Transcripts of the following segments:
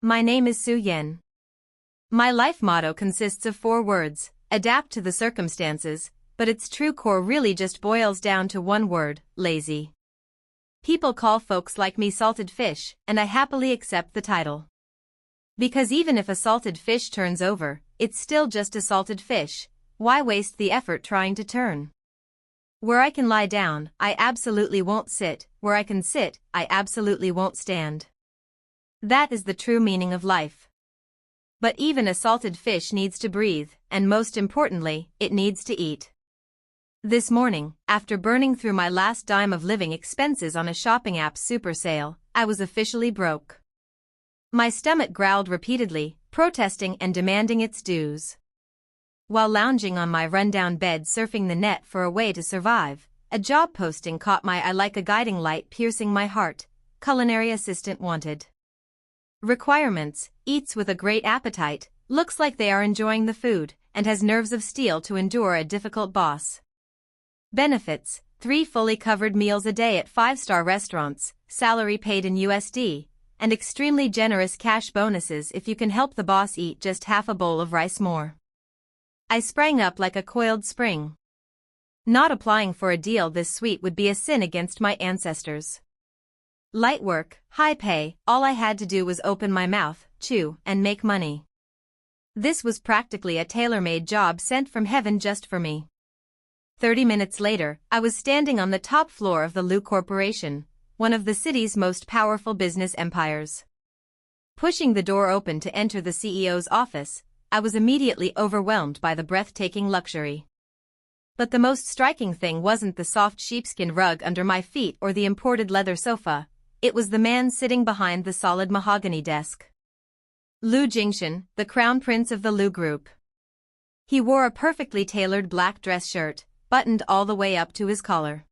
My name is Su Yen. My life motto consists of 4 words: adapt to the circumstances, but its true core really just boils down to one word: lazy. People call folks like me salted fish, and I happily accept the title. Because even if a salted fish turns over, it's still just a salted fish. Why waste the effort trying to turn? Where I can lie down, I absolutely won't sit. Where I can sit, I absolutely won't stand. That is the true meaning of life. But even a salted fish needs to breathe, and most importantly, it needs to eat. This morning, after burning through my last dime of living expenses on a shopping app super sale, I was officially broke. My stomach growled repeatedly, protesting and demanding its dues. While lounging on my rundown bed surfing the net for a way to survive, a job posting caught my eye like a guiding light piercing my heart. Culinary assistant wanted. Requirements: eats with a great appetite, looks like they are enjoying the food, and has nerves of steel to endure a difficult boss. Benefits: 3 fully covered meals a day at 5-star restaurants, salary paid in USD, and extremely generous cash bonuses if you can help the boss eat just half a bowl of rice more. I sprang up like a coiled spring. Not applying for a deal this sweet would be a sin against my ancestors. Light work, high pay, all I had to do was open my mouth, chew, and make money. This was practically a tailor-made job sent from heaven just for me. 30 minutes later, I was standing on the top floor of the Lu Corporation, one of the city's most powerful business empires. Pushing the door open to enter the CEO's office, I was immediately overwhelmed by the breathtaking luxury. But the most striking thing wasn't the soft sheepskin rug under my feet or the imported leather sofa. It was the man sitting behind the solid mahogany desk. Lu Jingxian, the crown prince of the Lu Group. He wore a perfectly tailored black dress shirt, buttoned all the way up to his collar.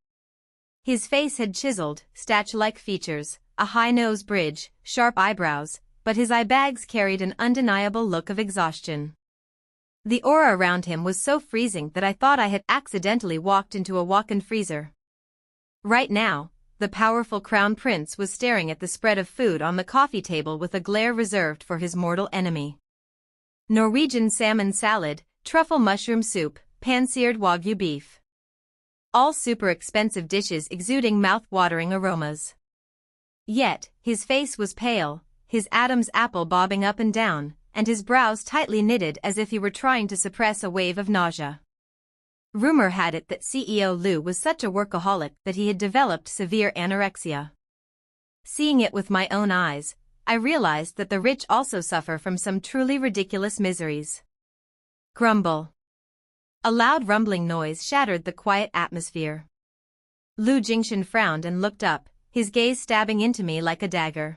His face had chiseled, statue-like features, a high nose bridge, sharp eyebrows, but his eye bags carried an undeniable look of exhaustion. The aura around him was so freezing that I thought I had accidentally walked into a walk-in freezer. Right now, the powerful crown prince was staring at the spread of food on the coffee table with a glare reserved for his mortal enemy. Norwegian salmon salad, truffle mushroom soup, pan-seared wagyu beef. All super expensive dishes exuding mouth-watering aromas. Yet, his face was pale, his Adam's apple bobbing up and down, and his brows tightly knitted as if he were trying to suppress a wave of nausea. Rumor had it that CEO Lu was such a workaholic that he had developed severe anorexia. Seeing it with my own eyes, I realized that the rich also suffer from some truly ridiculous miseries. Grumble. A loud rumbling noise shattered the quiet atmosphere. Lu Jingxian frowned and looked up, his gaze stabbing into me like a dagger.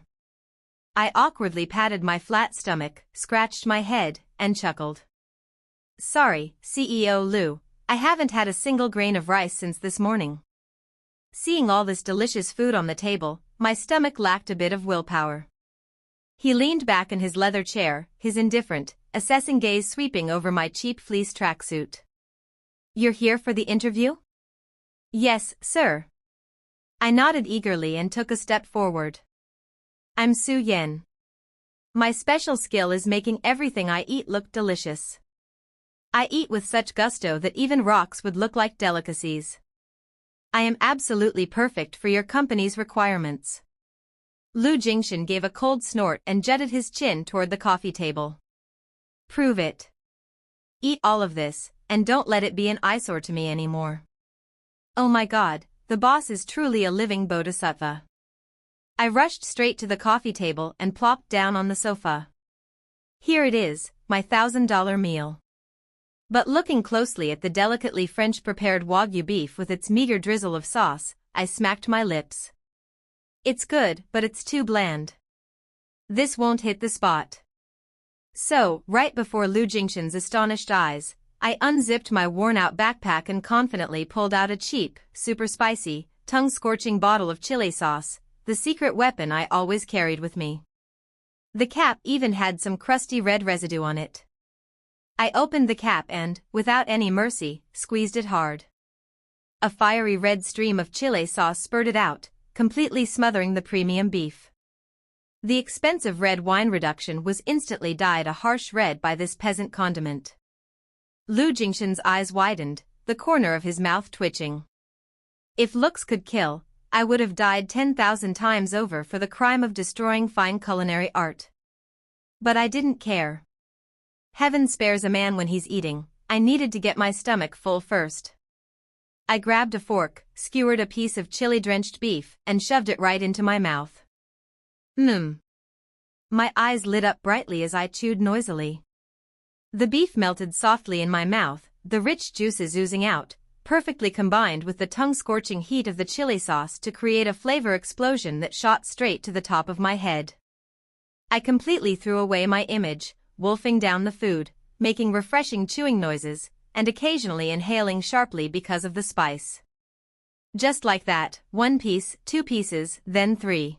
I awkwardly patted my flat stomach, scratched my head, and chuckled. Sorry, CEO Lu, I haven't had a single grain of rice since this morning. Seeing all this delicious food on the table, my stomach lacked a bit of willpower. He leaned back in his leather chair, his indifferent, assessing gaze sweeping over my cheap fleece tracksuit. You're here for the interview? Yes, sir. I nodded eagerly and took a step forward. I'm Su Yen. My special skill is making everything I eat look delicious. I eat with such gusto that even rocks would look like delicacies. I am absolutely perfect for your company's requirements. Lu Jingxian gave a cold snort and jutted his chin toward the coffee table. Prove it. Eat all of this, and don't let it be an eyesore to me anymore. Oh my god, the boss is truly a living bodhisattva. I rushed straight to the coffee table and plopped down on the sofa. Here it is, my $1,000 meal. But looking closely at the delicately French-prepared wagyu beef with its meager drizzle of sauce, I smacked my lips. It's good, but it's too bland. This won't hit the spot. So, right before Lu Jingxian's astonished eyes, I unzipped my worn-out backpack and confidently pulled out a cheap, super spicy, tongue-scorching bottle of chili sauce, the secret weapon I always carried with me. The cap even had some crusty red residue on it. I opened the cap and, without any mercy, squeezed it hard. A fiery red stream of chili sauce spurted out, completely smothering the premium beef. The expensive red wine reduction was instantly dyed a harsh red by this peasant condiment. Lu Jingshan's eyes widened, the corner of his mouth twitching. If looks could kill, I would have died 10,000 times over for the crime of destroying fine culinary art. But I didn't care. Heaven spares a man when he's eating. I needed to get my stomach full first. I grabbed a fork, skewered a piece of chili-drenched beef, and shoved it right into my mouth. My eyes lit up brightly as I chewed noisily. The beef melted softly in my mouth, the rich juices oozing out, perfectly combined with the tongue-scorching heat of the chili sauce to create a flavor explosion that shot straight to the top of my head. I completely threw away my image, wolfing down the food, making refreshing chewing noises, and occasionally inhaling sharply because of the spice. Just like that, 1 piece, 2 pieces, then 3.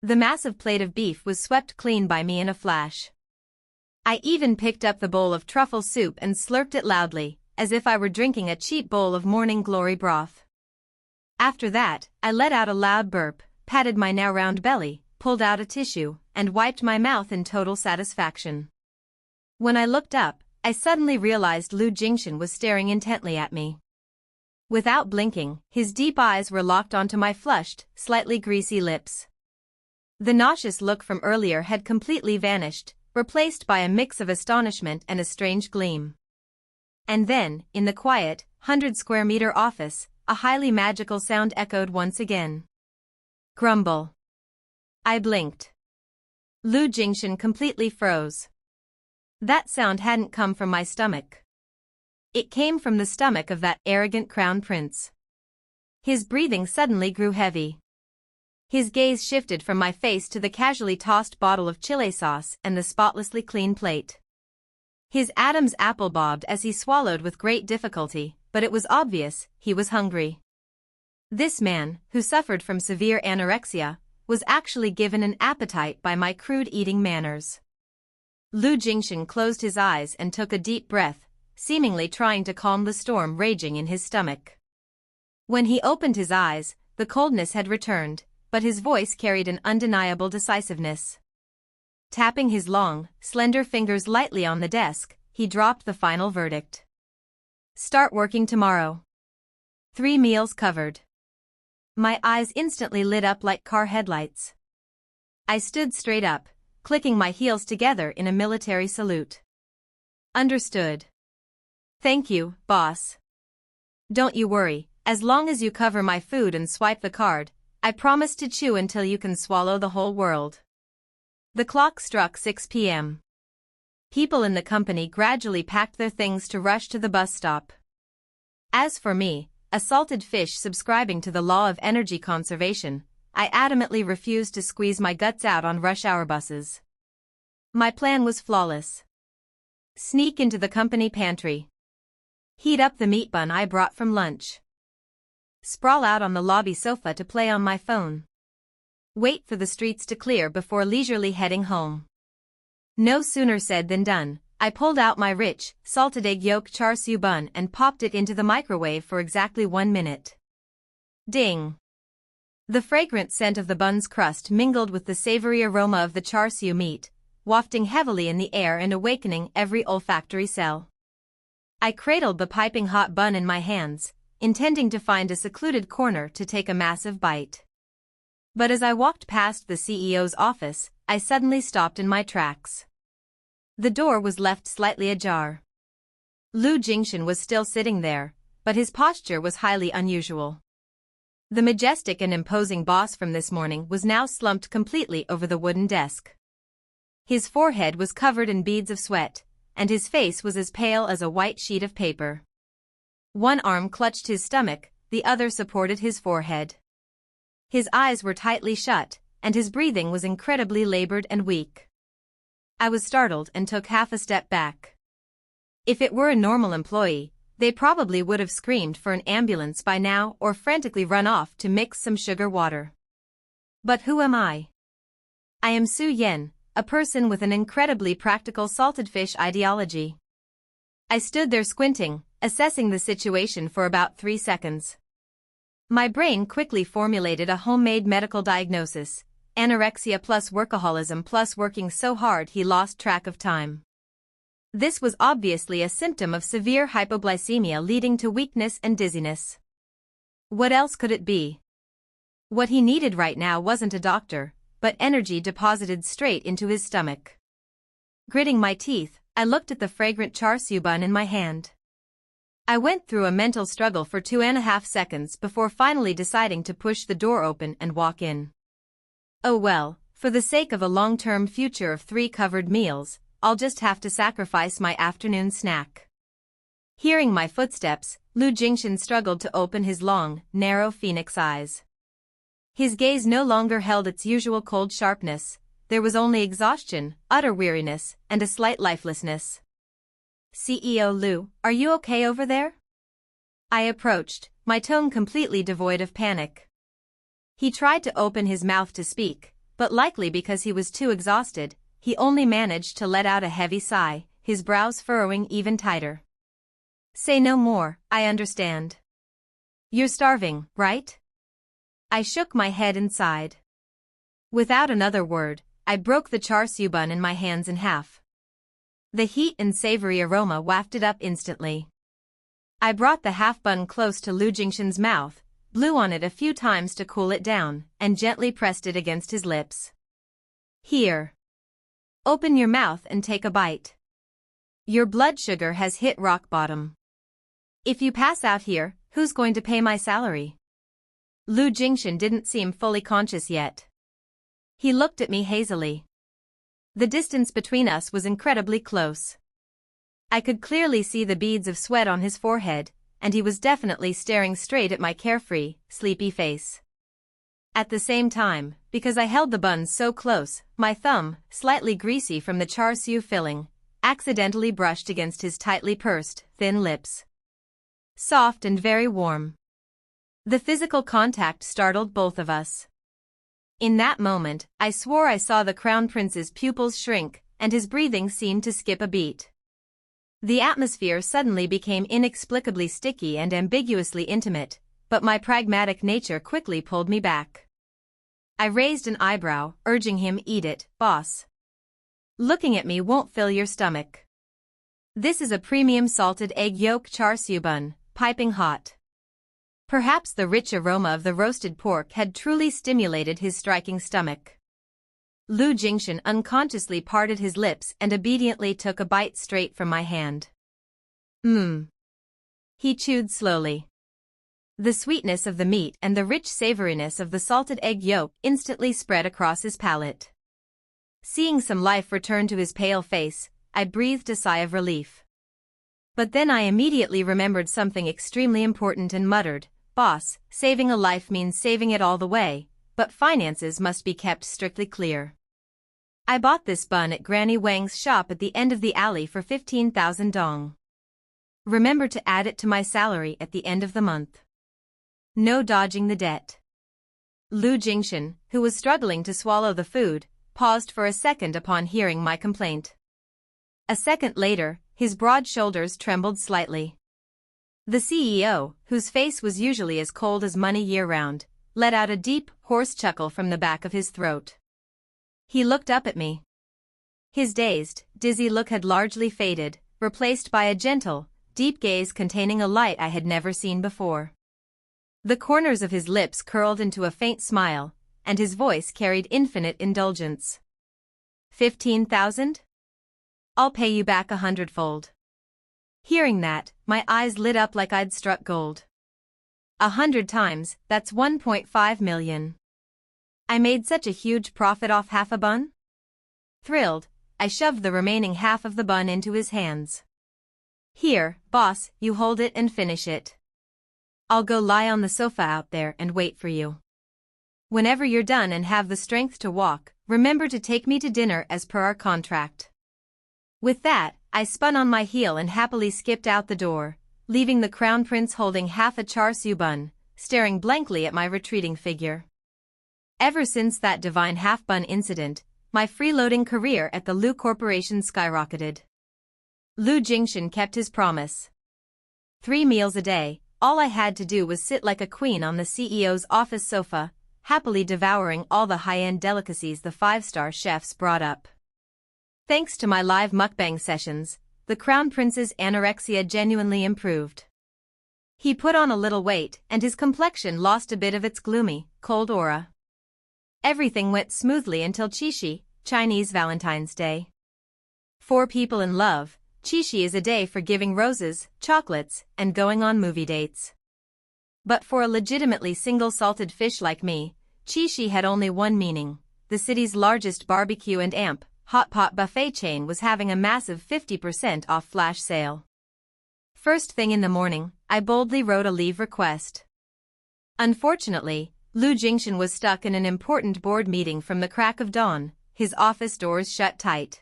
The massive plate of beef was swept clean by me in a flash. I even picked up the bowl of truffle soup and slurped it loudly, as if I were drinking a cheap bowl of morning glory broth. After that, I let out a loud burp, patted my now round belly, pulled out a tissue, and wiped my mouth in total satisfaction. When I looked up, I suddenly realized Lu Jingshan was staring intently at me. Without blinking, his deep eyes were locked onto my flushed, slightly greasy lips. The nauseous look from earlier had completely vanished, replaced by a mix of astonishment and a strange gleam. And then, in the quiet, 100-square-meter office, a highly magical sound echoed once again. Grumble. I blinked. Lu Jingshan completely froze. That sound hadn't come from my stomach. It came from the stomach of that arrogant crown prince. His breathing suddenly grew heavy. His gaze shifted from my face to the casually tossed bottle of chili sauce and the spotlessly clean plate. His Adam's apple bobbed as he swallowed with great difficulty, but it was obvious he was hungry. This man, who suffered from severe anorexia, was actually given an appetite by my crude eating manners. Lu Jingshan closed his eyes and took a deep breath, seemingly trying to calm the storm raging in his stomach. When he opened his eyes, the coldness had returned, but his voice carried an undeniable decisiveness. Tapping his long, slender fingers lightly on the desk, he dropped the final verdict. Start working tomorrow. 3 meals covered. My eyes instantly lit up like car headlights. I stood straight up, clicking my heels together in a military salute. Understood. Thank you, boss. Don't you worry, as long as you cover my food and swipe the card, I promise to chew until you can swallow the whole world. The clock struck 6 p.m. People in the company gradually packed their things to rush to the bus stop. As for me, a salted fish subscribing to the law of energy conservation, I adamantly refused to squeeze my guts out on rush-hour buses. My plan was flawless. Sneak into the company pantry. Heat up the meat bun I brought from lunch. Sprawl out on the lobby sofa to play on my phone. Wait for the streets to clear before leisurely heading home. No sooner said than done. I pulled out my rich, salted egg yolk char siu bun and popped it into the microwave for exactly 1 minute. Ding! The fragrant scent of the bun's crust mingled with the savory aroma of the char siu meat, wafting heavily in the air and awakening every olfactory cell. I cradled the piping hot bun in my hands, intending to find a secluded corner to take a massive bite. But as I walked past the CEO's office, I suddenly stopped in my tracks. The door was left slightly ajar. Lu Jingshan was still sitting there, but his posture was highly unusual. The majestic and imposing boss from this morning was now slumped completely over the wooden desk. His forehead was covered in beads of sweat, and his face was as pale as a white sheet of paper. One arm clutched his stomach, the other supported his forehead. His eyes were tightly shut, and his breathing was incredibly labored and weak. I was startled and took half a step back. If it were a normal employee, they probably would have screamed for an ambulance by now or frantically run off to mix some sugar water. But who am I? I am Su Yen, a person with an incredibly practical salted fish ideology. I stood there squinting, assessing the situation for about 3 seconds. My brain quickly formulated a homemade medical diagnosis, anorexia plus workaholism plus working so hard he lost track of time. This was obviously a symptom of severe hypoglycemia leading to weakness and dizziness. What else could it be? What he needed right now wasn't a doctor, but energy deposited straight into his stomach. Gritting my teeth, I looked at the fragrant char siu bun in my hand. I went through a mental struggle for 2.5 seconds before finally deciding to push the door open and walk in. Oh well, for the sake of a long-term future of 3 covered meals, I'll just have to sacrifice my afternoon snack. Hearing my footsteps, Lu Jingxian struggled to open his long, narrow phoenix eyes. His gaze no longer held its usual cold sharpness. There was only exhaustion, utter weariness, and a slight lifelessness. CEO Lu, are you okay over there? I approached, my tone completely devoid of panic. He tried to open his mouth to speak, but likely because he was too exhausted, he only managed to let out a heavy sigh, his brows furrowing even tighter. Say no more, I understand. You're starving, right? I shook my head and sighed. Without another word, I broke the char siu bun in my hands in half. The heat and savory aroma wafted up instantly. I brought the half bun close to Lu Jingxian's mouth, blew on it a few times to cool it down, and gently pressed it against his lips. Here. Open your mouth and take a bite. Your blood sugar has hit rock bottom. If you pass out here, who's going to pay my salary? Lu Jingxian didn't seem fully conscious yet. He looked at me hazily. The distance between us was incredibly close. I could clearly see the beads of sweat on his forehead, and he was definitely staring straight at my carefree, sleepy face. At the same time, because I held the buns so close, my thumb, slightly greasy from the char siu filling, accidentally brushed against his tightly pursed, thin lips. Soft and very warm. The physical contact startled both of us. In that moment, I swore I saw the Crown Prince's pupils shrink, and his breathing seemed to skip a beat. The atmosphere suddenly became inexplicably sticky and ambiguously intimate, but my pragmatic nature quickly pulled me back. I raised an eyebrow, urging him, eat it, boss. Looking at me won't fill your stomach. This is a premium salted egg yolk char siu bun, piping hot. Perhaps the rich aroma of the roasted pork had truly stimulated his striking stomach. Lu Jingxian unconsciously parted his lips and obediently took a bite straight from my hand. He chewed slowly. The sweetness of the meat and the rich savoriness of the salted egg yolk instantly spread across his palate. Seeing some life return to his pale face, I breathed a sigh of relief. But then I immediately remembered something extremely important and muttered, "Boss, saving a life means saving it all the way, but finances must be kept strictly clear. I bought this bun at Granny Wang's shop at the end of the alley for 15,000 dong. Remember to add it to my salary at the end of the month. No dodging the debt." Lu Jingxian, who was struggling to swallow the food, paused for a second upon hearing my complaint. A second later, his broad shoulders trembled slightly. The CEO, whose face was usually as cold as money year-round, let out a deep, hoarse chuckle from the back of his throat. He looked up at me. His dazed, dizzy look had largely faded, replaced by a gentle, deep gaze containing a light I had never seen before. The corners of his lips curled into a faint smile, and his voice carried infinite indulgence. 15,000? I'll pay you back 100-fold. Hearing that, my eyes lit up like I'd struck gold. 100 times, that's 1.5 million. I made such a huge profit off half a bun? Thrilled, I shoved the remaining half of the bun into his hands. Here, boss, you hold it and finish it. I'll go lie on the sofa out there and wait for you. Whenever you're done and have the strength to walk, remember to take me to dinner as per our contract. With that, I spun on my heel and happily skipped out the door, leaving the Crown Prince holding half a char siu bun, staring blankly at my retreating figure. Ever since that divine half-bun incident, my freeloading career at the Lu Corporation skyrocketed. Lu Jingxian kept his promise. 3 meals a day, all I had to do was sit like a queen on the CEO's office sofa, happily devouring all the high-end delicacies the five-star chefs brought up. Thanks to my live mukbang sessions, the Crown Prince's anorexia genuinely improved. He put on a little weight and his complexion lost a bit of its gloomy, cold aura. Everything went smoothly until Qixi, Chinese Valentine's Day. For people in love, Qixi is a day for giving roses, chocolates, and going on movie dates. But for a legitimately single salted fish like me, Qixi had only one meaning. The city's largest barbecue and hot pot buffet chain was having a massive 50% off flash sale. First thing in the morning, I boldly wrote a leave request. Unfortunately, Lu Jingxian was stuck in an important board meeting from the crack of dawn, his office doors shut tight.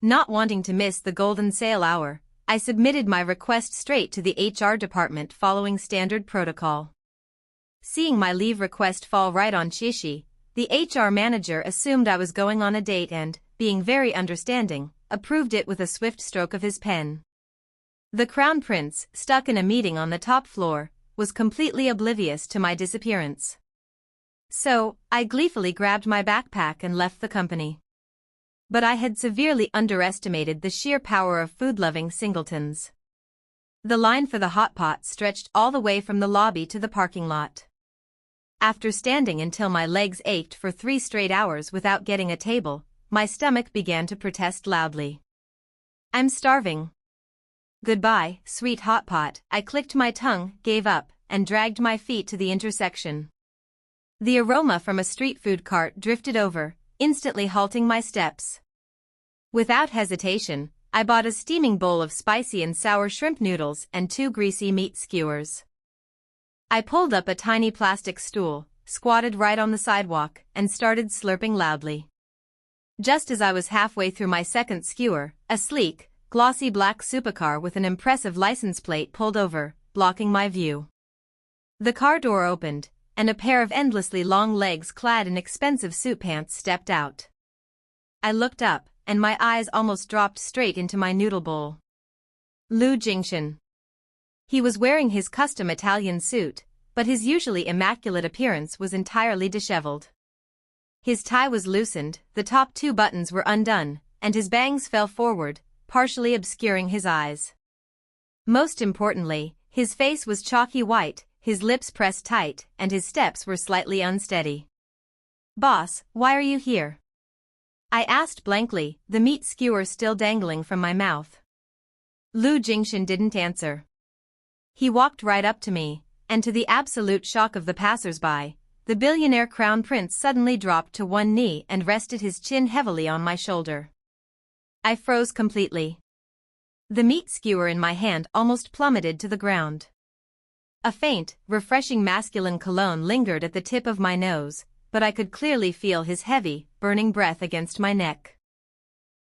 Not wanting to miss the golden sale hour, I submitted my request straight to the HR department following standard protocol. Seeing my leave request fall right on Qixi, the HR manager assumed I was going on a date and, being very understanding, approved it with a swift stroke of his pen. The Crown Prince, stuck in a meeting on the top floor, was completely oblivious to my disappearance. So, I gleefully grabbed my backpack and left the company. But I had severely underestimated the sheer power of food-loving singletons. The line for the hot pot stretched all the way from the lobby to the parking lot. After standing until my legs ached for 3 straight hours without getting a table, my stomach began to protest loudly. "I'm starving." "Goodbye, sweet hot pot," I clicked my tongue, gave up, and dragged my feet to the intersection. The aroma from a street food cart drifted over, instantly halting my steps. Without hesitation, I bought a steaming bowl of spicy and sour shrimp noodles and 2 greasy meat skewers. I pulled up a tiny plastic stool, squatted right on the sidewalk, and started slurping loudly. Just as I was halfway through my second skewer, a sleek, glossy black supercar with an impressive license plate pulled over, blocking my view. The car door opened, and a pair of endlessly long legs clad in expensive suit pants stepped out. I looked up, and my eyes almost dropped straight into my noodle bowl. Lu Jingxian. He was wearing his custom Italian suit, but his usually immaculate appearance was entirely disheveled. His tie was loosened, the top 2 buttons were undone, and his bangs fell forward, partially obscuring his eyes. Most importantly, his face was chalky white, his lips pressed tight, and his steps were slightly unsteady. "Boss, why are you here?" I asked blankly, the meat skewer still dangling from my mouth. Lu Jingxian didn't answer. He walked right up to me, and to the absolute shock of the passers-by, the billionaire Crown Prince suddenly dropped to one knee and rested his chin heavily on my shoulder. I froze completely. The meat skewer in my hand almost plummeted to the ground. A faint, refreshing masculine cologne lingered at the tip of my nose, but I could clearly feel his heavy, burning breath against my neck.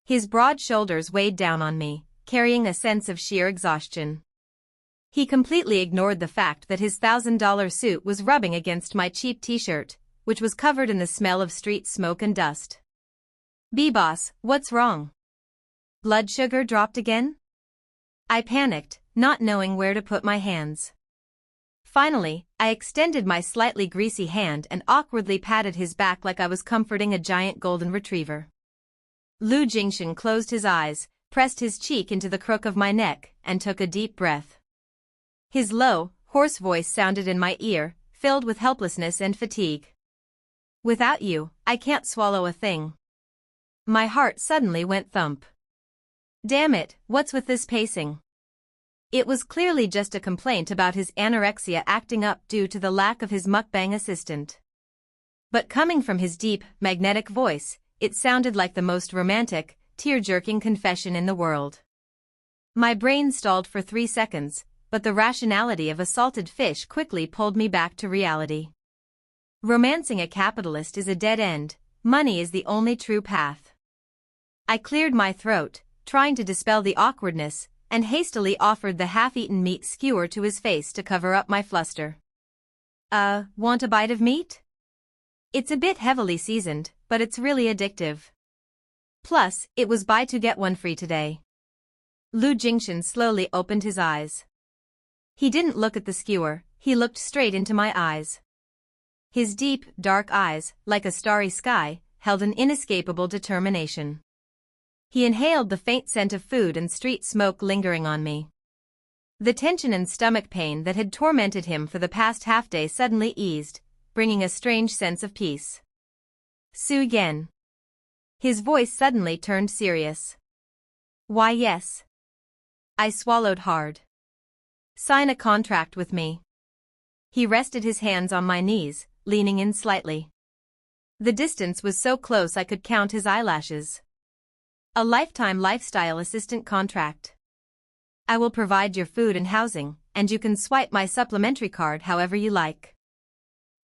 His broad shoulders weighed down on me, carrying a sense of sheer exhaustion. He completely ignored the fact that his $1,000 suit was rubbing against my cheap t-shirt, which was covered in the smell of street smoke and dust. "B-boss, what's wrong? Blood sugar dropped again?" I panicked, not knowing where to put my hands. Finally, I extended my slightly greasy hand and awkwardly patted his back like I was comforting a giant golden retriever. Lu Jingxian closed his eyes, pressed his cheek into the crook of my neck, and took a deep breath. His low, hoarse voice sounded in my ear, filled with helplessness and fatigue. "Without you, I can't swallow a thing." My heart suddenly went thump. Damn it, what's with this pacing? It was clearly just a complaint about his anorexia acting up due to the lack of his mukbang assistant. But coming from his deep, magnetic voice, it sounded like the most romantic, tear-jerking confession in the world. My brain stalled for 3 seconds, but the rationality of a salted fish quickly pulled me back to reality. Romancing a capitalist is a dead end, money is the only true path. I cleared my throat, trying to dispel the awkwardness, and hastily offered the half-eaten meat skewer to his face to cover up my fluster. Want a bite of meat? It's a bit heavily seasoned, but it's really addictive. Plus, it was buy 2 get 1 free today." Lu Jingxian slowly opened his eyes. He didn't look at the skewer, he looked straight into my eyes. His deep, dark eyes, like a starry sky, held an inescapable determination. He inhaled the faint scent of food and street smoke lingering on me. The tension and stomach pain that had tormented him for the past half-day suddenly eased, bringing a strange sense of peace. Su Yen. His voice suddenly turned serious. Why yes. I swallowed hard. Sign a contract with me. He rested his hands on my knees, leaning in slightly. The distance was so close I could count his eyelashes. A lifetime lifestyle assistant contract. I will provide your food and housing, and you can swipe my supplementary card however you like.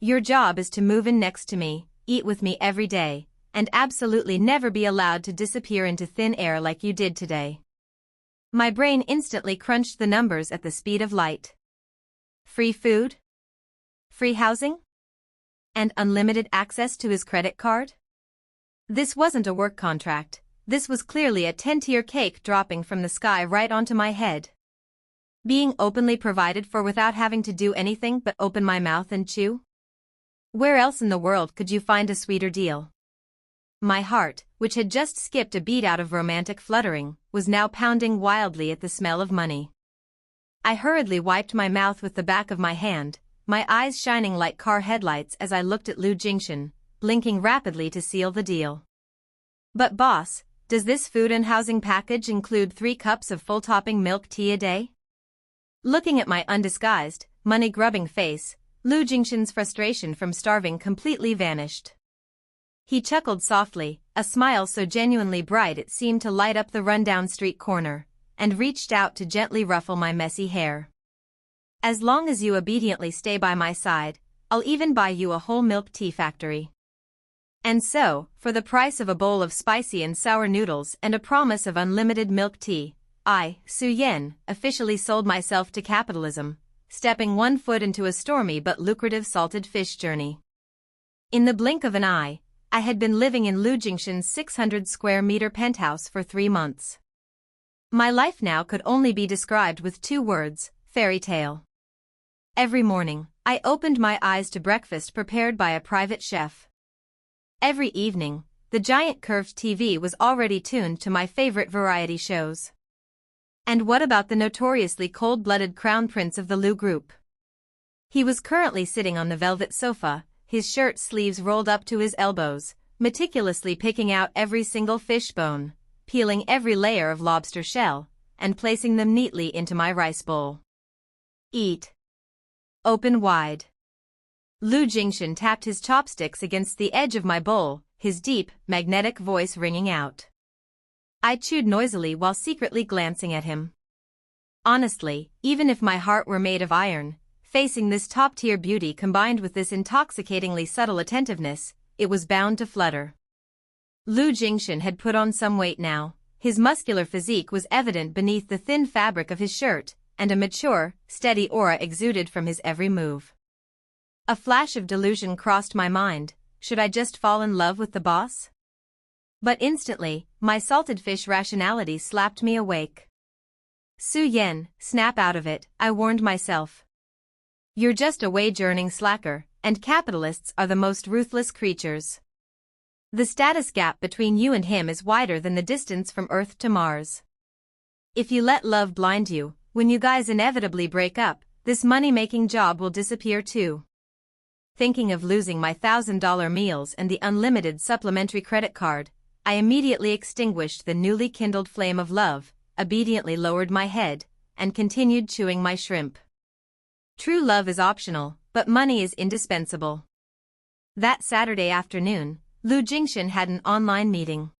Your job is to move in next to me, eat with me every day, and absolutely never be allowed to disappear into thin air like you did today. My brain instantly crunched the numbers at the speed of light. Free food? Free housing? And unlimited access to his credit card? This wasn't a work contract, this was clearly a 10-tier cake dropping from the sky right onto my head. Being openly provided for without having to do anything but open my mouth and chew? Where else in the world could you find a sweeter deal? My heart, which had just skipped a beat out of romantic fluttering, was now pounding wildly at the smell of money. I hurriedly wiped my mouth with the back of my hand, my eyes shining like car headlights as I looked at Lu Jingshan, blinking rapidly to seal the deal. But boss, does this food and housing package include 3 cups of full-topping milk tea a day? Looking at my undisguised, money-grubbing face, Lu Jingshan's frustration from starving completely vanished. He chuckled softly, a smile so genuinely bright it seemed to light up the rundown street corner, and reached out to gently ruffle my messy hair. As long as you obediently stay by my side, I'll even buy you a whole milk tea factory. And so, for the price of a bowl of spicy and sour noodles and a promise of unlimited milk tea, I, Su Yen, officially sold myself to capitalism, stepping one foot into a stormy but lucrative salted fish journey. In the blink of an eye, I had been living in Lu Jingshan's 600-square-meter penthouse for 3 months. My life now could only be described with 2 words, fairy tale. Every morning, I opened my eyes to breakfast prepared by a private chef. Every evening, the giant curved TV was already tuned to my favorite variety shows. And what about the notoriously cold-blooded crown prince of the Lu group? He was currently sitting on the velvet sofa, his shirt sleeves rolled up to his elbows, meticulously picking out every single fish bone, peeling every layer of lobster shell, and placing them neatly into my rice bowl. Eat. Open wide. Lu Jingshan tapped his chopsticks against the edge of my bowl, his deep, magnetic voice ringing out. I chewed noisily while secretly glancing at him. Honestly, even if my heart were made of iron, facing this top-tier beauty combined with this intoxicatingly subtle attentiveness, it was bound to flutter. Lu Jingshan had put on some weight now, his muscular physique was evident beneath the thin fabric of his shirt, and a mature, steady aura exuded from his every move. A flash of delusion crossed my mind, should I just fall in love with the boss? But instantly, my salted fish rationality slapped me awake. Su Yen, snap out of it, I warned myself. You're just a wage-earning slacker, and capitalists are the most ruthless creatures. The status gap between you and him is wider than the distance from Earth to Mars. If you let love blind you, when you guys inevitably break up, this money-making job will disappear too. Thinking of losing my $1,000 meals and the unlimited supplementary credit card, I immediately extinguished the newly kindled flame of love, obediently lowered my head, and continued chewing my shrimp. True love is optional, but money is indispensable. That Saturday afternoon, Lu Jingshan had an online meeting.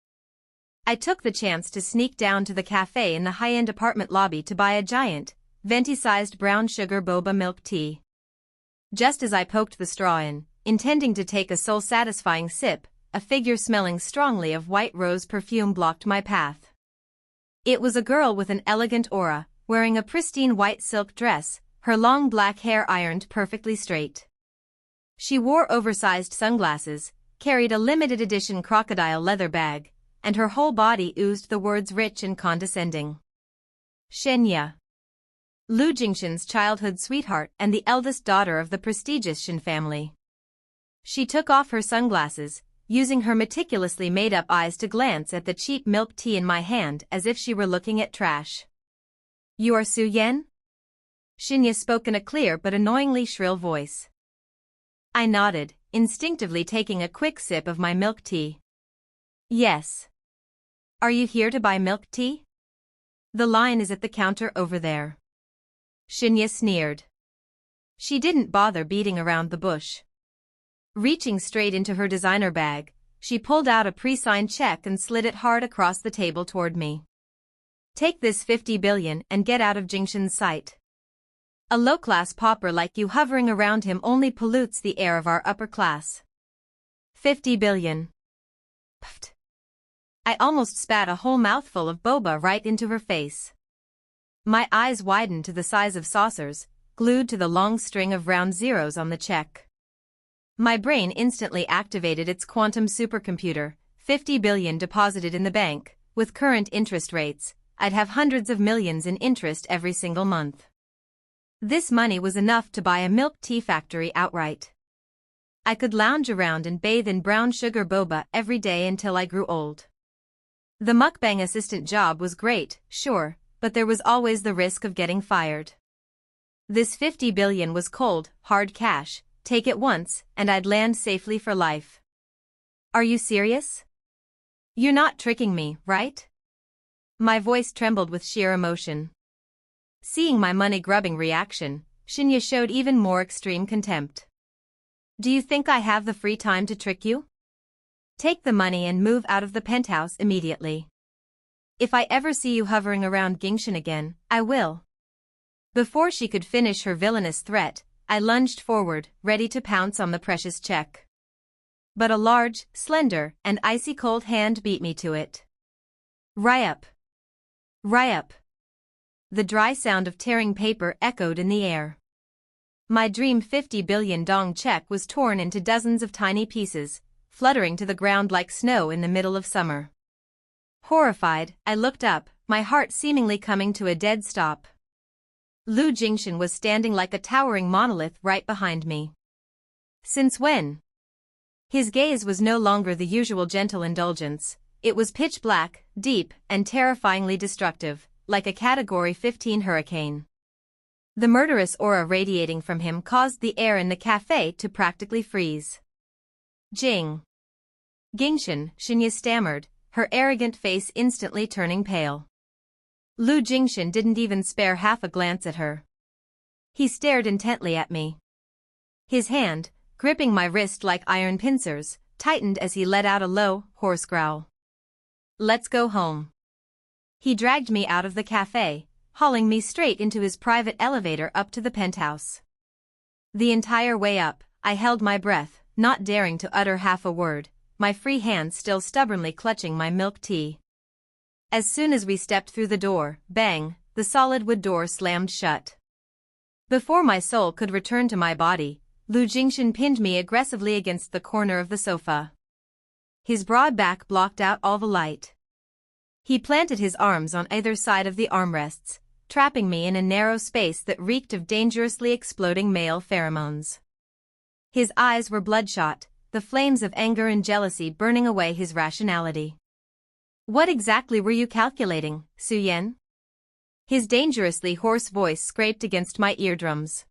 I took the chance to sneak down to the cafe in the high-end apartment lobby to buy a giant, venti-sized brown sugar boba milk tea. Just as I poked the straw in, intending to take a soul-satisfying sip, a figure smelling strongly of white rose perfume blocked my path. It was a girl with an elegant aura, wearing a pristine white silk dress, her long black hair ironed perfectly straight. She wore oversized sunglasses, carried a limited edition crocodile leather bag, and her whole body oozed the words rich and condescending. Shenya. Lu Jingshan's childhood sweetheart and the eldest daughter of the prestigious Shen family. She took off her sunglasses, using her meticulously made-up eyes to glance at the cheap milk tea in my hand as if she were looking at trash. You are Su Yen? Shinya spoke in a clear but annoyingly shrill voice. I nodded, instinctively taking a quick sip of my milk tea. Yes. Are you here to buy milk tea? The line is at the counter over there. Shinya sneered. She didn't bother beating around the bush. Reaching straight into her designer bag, she pulled out a pre-signed check and slid it hard across the table toward me. Take this 50 billion and get out of Jingshan's sight. A low-class pauper like you hovering around him only pollutes the air of our upper class. 50 billion. Pfft. I almost spat a whole mouthful of boba right into her face. My eyes widened to the size of saucers, glued to the long string of round zeros on the check. My brain instantly activated its quantum supercomputer, 50 billion deposited in the bank. With current interest rates, I'd have hundreds of millions in interest every single month. This money was enough to buy a milk tea factory outright. I could lounge around and bathe in brown sugar boba every day until I grew old. The mukbang assistant job was great, sure, but there was always the risk of getting fired. This 50 billion was cold, hard cash, take it once, and I'd land safely for life. Are you serious? You're not tricking me, right? My voice trembled with sheer emotion. Seeing my money-grubbing reaction, Shinya showed even more extreme contempt. Do you think I have the free time to trick you? Take the money and move out of the penthouse immediately. If I ever see you hovering around Jingshan again, I will. Before she could finish her villainous threat, I lunged forward, ready to pounce on the precious check. But a large, slender, and icy-cold hand beat me to it. Ry up. Ry up. The dry sound of tearing paper echoed in the air. My dream 50 billion dong check was torn into dozens of tiny pieces, fluttering to the ground like snow in the middle of summer. Horrified, I looked up, my heart seemingly coming to a dead stop. Lu Jingshan was standing like a towering monolith right behind me. Since when? His gaze was no longer the usual gentle indulgence, it was pitch black, deep, and terrifyingly destructive, like a Category 15 hurricane. The murderous aura radiating from him caused the air in the cafe to practically freeze. Jingshan, Shinya stammered, her arrogant face instantly turning pale. Lu Jingshan didn't even spare half a glance at her. He stared intently at me. His hand, gripping my wrist like iron pincers, tightened as he let out a low, hoarse growl. Let's go home. He dragged me out of the cafe, hauling me straight into his private elevator up to the penthouse. The entire way up, I held my breath, not daring to utter half a word, my free hand still stubbornly clutching my milk tea. As soon as we stepped through the door, bang, the solid wood door slammed shut. Before my soul could return to my body, Lu Jingshan pinned me aggressively against the corner of the sofa. His broad back blocked out all the light. He planted his arms on either side of the armrests, trapping me in a narrow space that reeked of dangerously exploding male pheromones. His eyes were bloodshot, the flames of anger and jealousy burning away his rationality. What exactly were you calculating, Su Yen? His dangerously hoarse voice scraped against my eardrums.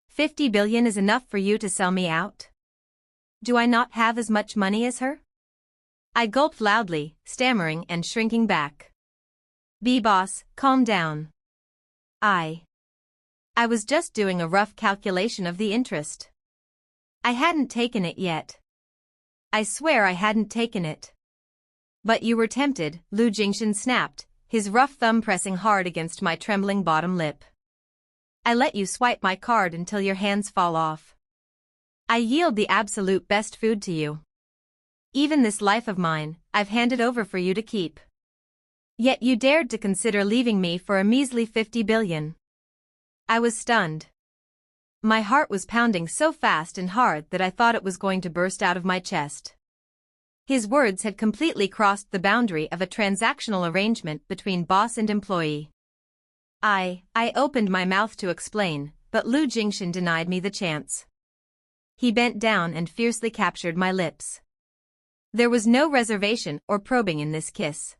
50 billion is enough for you to sell me out? Do I not have as much money as her? I gulped loudly, stammering and shrinking back. B-boss, calm down. I was just doing a rough calculation of the interest. I hadn't taken it yet. I swear I hadn't taken it. But you were tempted, Lu Jingshan snapped, his rough thumb pressing hard against my trembling bottom lip. I let you swipe my card until your hands fall off. I yield the absolute best food to you. Even this life of mine, I've handed over for you to keep. Yet you dared to consider leaving me for a measly 50 billion. I was stunned. My heart was pounding so fast and hard that I thought it was going to burst out of my chest. His words had completely crossed the boundary of a transactional arrangement between boss and employee. I opened my mouth to explain, but Lu Jingshan denied me the chance. He bent down and fiercely captured my lips. There was no reservation or probing in this kiss.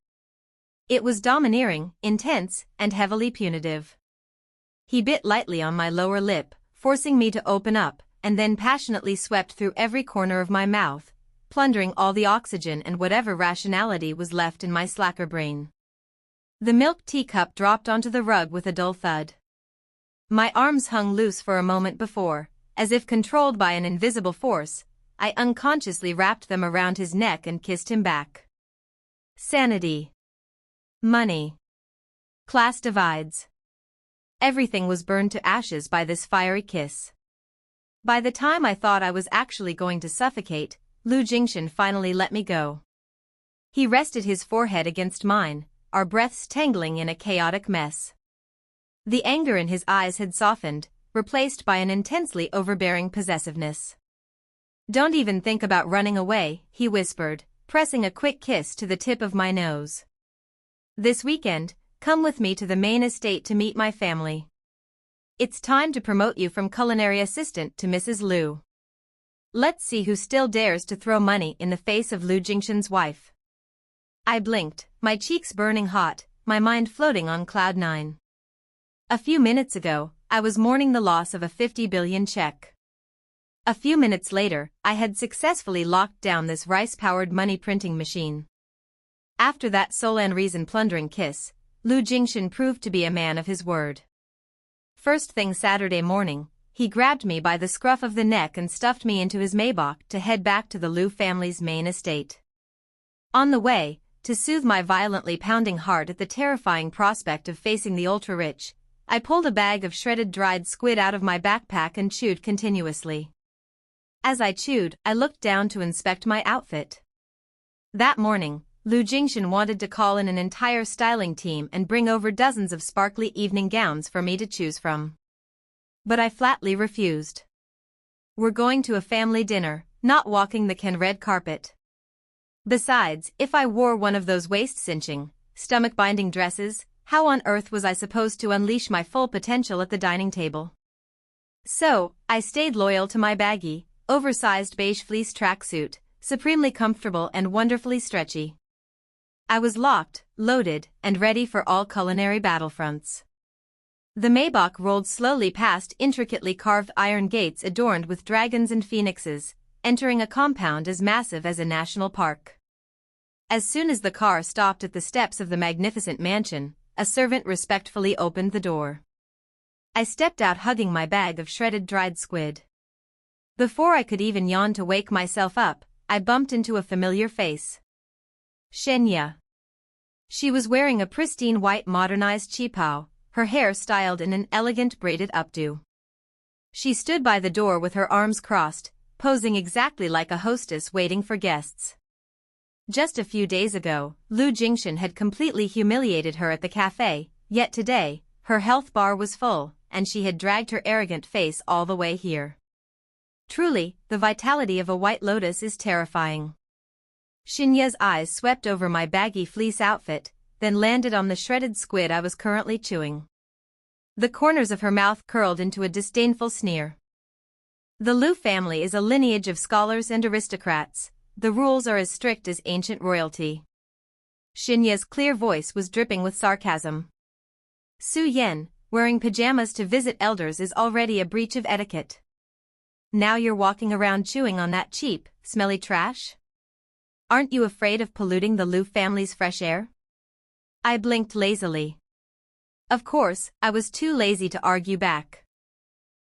It was domineering, intense, and heavily punitive. He bit lightly on my lower lip, forcing me to open up, and then passionately swept through every corner of my mouth, plundering all the oxygen and whatever rationality was left in my slacker brain. The milk teacup dropped onto the rug with a dull thud. My arms hung loose for a moment before, as if controlled by an invisible force, I unconsciously wrapped them around his neck and kissed him back. Sanity. Money. Class divides. Everything was burned to ashes by this fiery kiss. By the time I thought I was actually going to suffocate, Lu Jingshan finally let me go. He rested his forehead against mine, our breaths tangling in a chaotic mess. The anger in his eyes had softened, replaced by an intensely overbearing possessiveness. "Don't even think about running away," he whispered, pressing a quick kiss to the tip of my nose. "This weekend, come with me to the main estate to meet my family. It's time to promote you from culinary assistant to Mrs. Lu. Let's see who still dares to throw money in the face of Lu Jingshan's wife." I blinked, my cheeks burning hot, my mind floating on cloud nine. A few minutes ago, I was mourning the loss of a 50 billion check. A few minutes later, I had successfully locked down this rice-powered money-printing machine. After that sole and reason plundering kiss, Lu Jingshan proved to be a man of his word. First thing Saturday morning, he grabbed me by the scruff of the neck and stuffed me into his Maybach to head back to the Lu family's main estate. On the way, to soothe my violently pounding heart at the terrifying prospect of facing the ultra-rich, I pulled a bag of shredded dried squid out of my backpack and chewed continuously. As I chewed, I looked down to inspect my outfit. That morning, Lu Jingshan wanted to call in an entire styling team and bring over dozens of sparkly evening gowns for me to choose from. But I flatly refused. We're going to a family dinner, not walking the Ken red carpet. Besides, if I wore one of those waist-cinching, stomach-binding dresses, how on earth was I supposed to unleash my full potential at the dining table? So, I stayed loyal to my baggy, oversized beige fleece tracksuit, supremely comfortable and wonderfully stretchy. I was locked, loaded, and ready for all culinary battlefronts. The Maybach rolled slowly past intricately carved iron gates adorned with dragons and phoenixes, entering a compound as massive as a national park. As soon as the car stopped at the steps of the magnificent mansion, a servant respectfully opened the door. I stepped out hugging my bag of shredded dried squid. Before I could even yawn to wake myself up, I bumped into a familiar face. Shenya. She was wearing a pristine white modernized qipao, her hair styled in an elegant braided updo. She stood by the door with her arms crossed, posing exactly like a hostess waiting for guests. Just a few days ago, Lu Jingshan had completely humiliated her at the cafe, yet today, her health bar was full, and she had dragged her arrogant face all the way here. Truly, the vitality of a white lotus is terrifying. Shenya's eyes swept over my baggy fleece outfit, then landed on the shredded squid I was currently chewing. The corners of her mouth curled into a disdainful sneer. The Lu family is a lineage of scholars and aristocrats. The rules are as strict as ancient royalty. Shenya's clear voice was dripping with sarcasm. Su Yen, wearing pajamas to visit elders is already a breach of etiquette. Now you're walking around chewing on that cheap, smelly trash? Aren't you afraid of polluting the Lu family's fresh air? I blinked lazily. Of course, I was too lazy to argue back.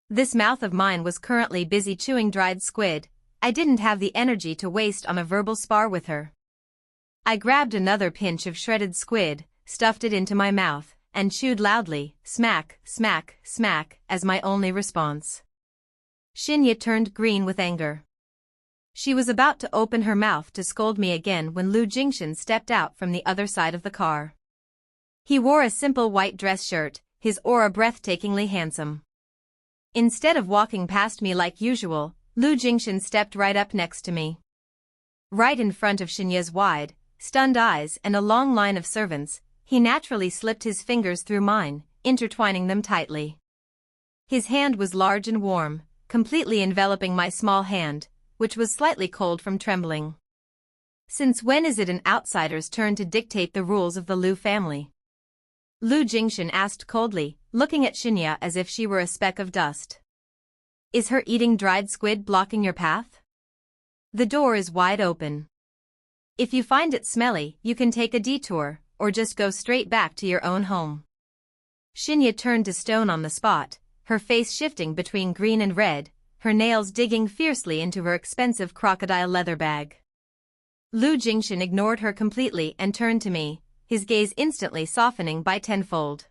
This mouth of mine was currently busy chewing dried squid. I didn't have the energy to waste on a verbal spar with her. I grabbed another pinch of shredded squid, stuffed it into my mouth, and chewed loudly, smack, smack, smack, as my only response. Shenya turned green with anger. She was about to open her mouth to scold me again when Lu Jingshan stepped out from the other side of the car. He wore a simple white dress shirt, his aura breathtakingly handsome. Instead of walking past me like usual, Lu Jingshan stepped right up next to me. Right in front of Shenya's wide, stunned eyes and a long line of servants, he naturally slipped his fingers through mine, intertwining them tightly. His hand was large and warm, completely enveloping my small hand, which was slightly cold from trembling. Since when is it an outsider's turn to dictate the rules of the Liu family? Lu Jingxin asked coldly, looking at Xinya as if she were a speck of dust. Is her eating dried squid blocking your path? The door is wide open. If you find it smelly, you can take a detour, or just go straight back to your own home. Xinya turned to stone on the spot, her face shifting between green and red, her nails digging fiercely into her expensive crocodile leather bag. Lu Jingxin ignored her completely and turned to me, his gaze instantly softening by tenfold.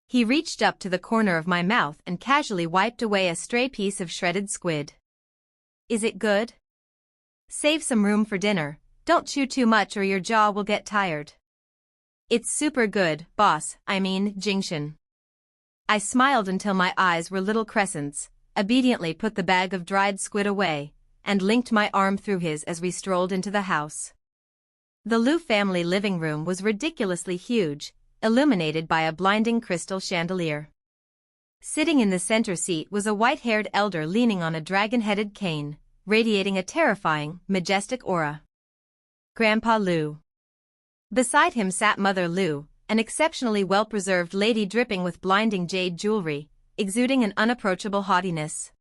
He reached up to the corner of my mouth and casually wiped away a stray piece of shredded squid. Is it good? Save some room for dinner, don't chew too much or your jaw will get tired. It's super good, boss, Jingxin. I smiled until my eyes were little crescents, obediently put the bag of dried squid away, and linked my arm through his as we strolled into the house. The Liu family living room was ridiculously huge, illuminated by a blinding crystal chandelier. Sitting in the center seat was a white-haired elder leaning on a dragon-headed cane, radiating a terrifying, majestic aura. Grandpa Liu. Beside him sat Mother Liu, an exceptionally well-preserved lady dripping with blinding jade jewelry, exuding an unapproachable haughtiness.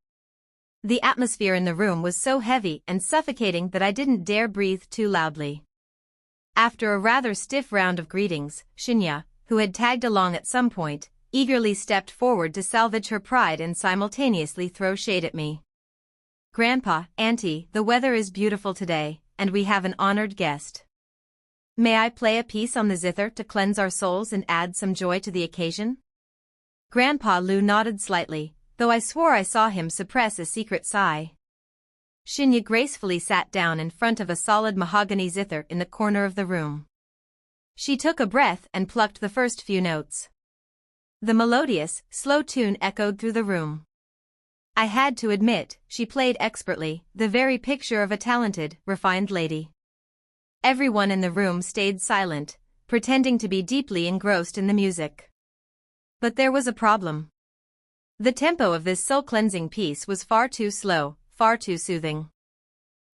The atmosphere in the room was so heavy and suffocating that I didn't dare breathe too loudly. After a rather stiff round of greetings, Xinya, who had tagged along at some point, eagerly stepped forward to salvage her pride and simultaneously throw shade at me. Grandpa, Auntie, the weather is beautiful today, and we have an honored guest. May I play a piece on the zither to cleanse our souls and add some joy to the occasion? Grandpa Liu nodded slightly, though I swore I saw him suppress a secret sigh. Xinya gracefully sat down in front of a solid mahogany zither in the corner of the room. She took a breath and plucked the first few notes. The melodious, slow tune echoed through the room. I had to admit, she played expertly, the very picture of a talented, refined lady. Everyone in the room stayed silent, pretending to be deeply engrossed in the music. But there was a problem. The tempo of this soul-cleansing piece was far too slow, far too soothing.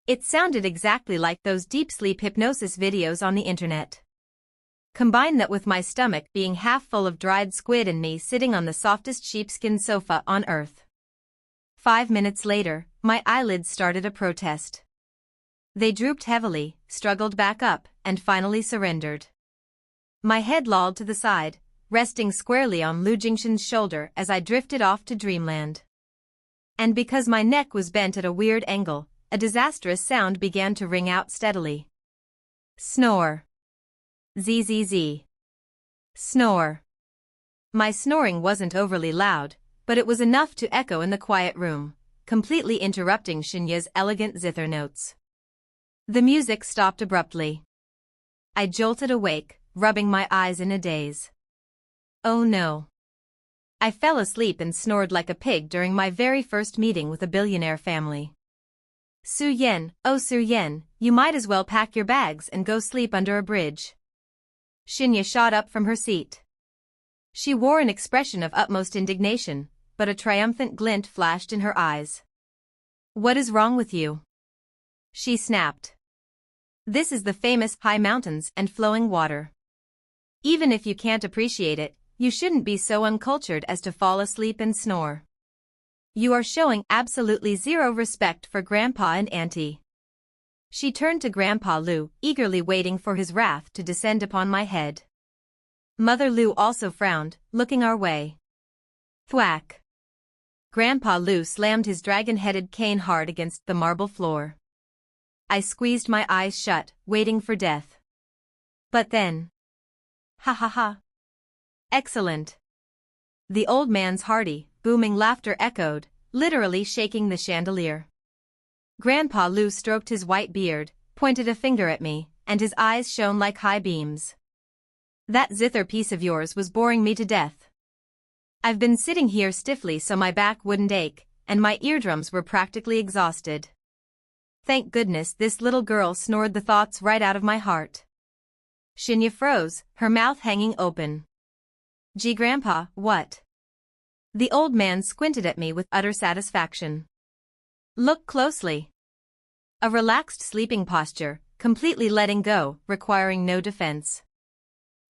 It sounded exactly like those deep sleep hypnosis videos on the internet. Combine that with my stomach being half full of dried squid and me sitting on the softest sheepskin sofa on earth. 5 minutes later, my eyelids started a protest. They drooped heavily, struggled back up, and finally surrendered. My head lolled to the side, resting squarely on Lu Jingxin's shoulder as I drifted off to dreamland. And because my neck was bent at a weird angle, a disastrous sound began to ring out steadily. Snore. Zzz. Snore. My snoring wasn't overly loud, but it was enough to echo in the quiet room, completely interrupting Xinya's elegant zither notes. The music stopped abruptly. I jolted awake, rubbing my eyes in a daze. Oh no. I fell asleep and snored like a pig during my very first meeting with a billionaire family. Su Yan, oh Su Yan, you might as well pack your bags and go sleep under a bridge. Xinya shot up from her seat. She wore an expression of utmost indignation, but a triumphant glint flashed in her eyes. What is wrong with you? She snapped. This is the famous high mountains and flowing water. Even if you can't appreciate it, you shouldn't be so uncultured as to fall asleep and snore. You are showing absolutely zero respect for Grandpa and Auntie. She turned to Grandpa Liu, eagerly waiting for his wrath to descend upon my head. Mother Liu also frowned, looking our way. Thwack. Grandpa Liu slammed his dragon-headed cane hard against the marble floor. I squeezed my eyes shut, waiting for death. But then. Ha ha ha. Excellent. The old man's hearty, booming laughter echoed, literally shaking the chandelier. Grandpa Liu stroked his white beard, pointed a finger at me, and his eyes shone like high beams. That zither piece of yours was boring me to death. I've been sitting here stiffly so my back wouldn't ache, and my eardrums were practically exhausted. Thank goodness this little girl snored the thoughts right out of my heart. Xinya froze, her mouth hanging open. Gee Grandpa, what? The old man squinted at me with utter satisfaction. Look closely. A relaxed sleeping posture, completely letting go, requiring no defense.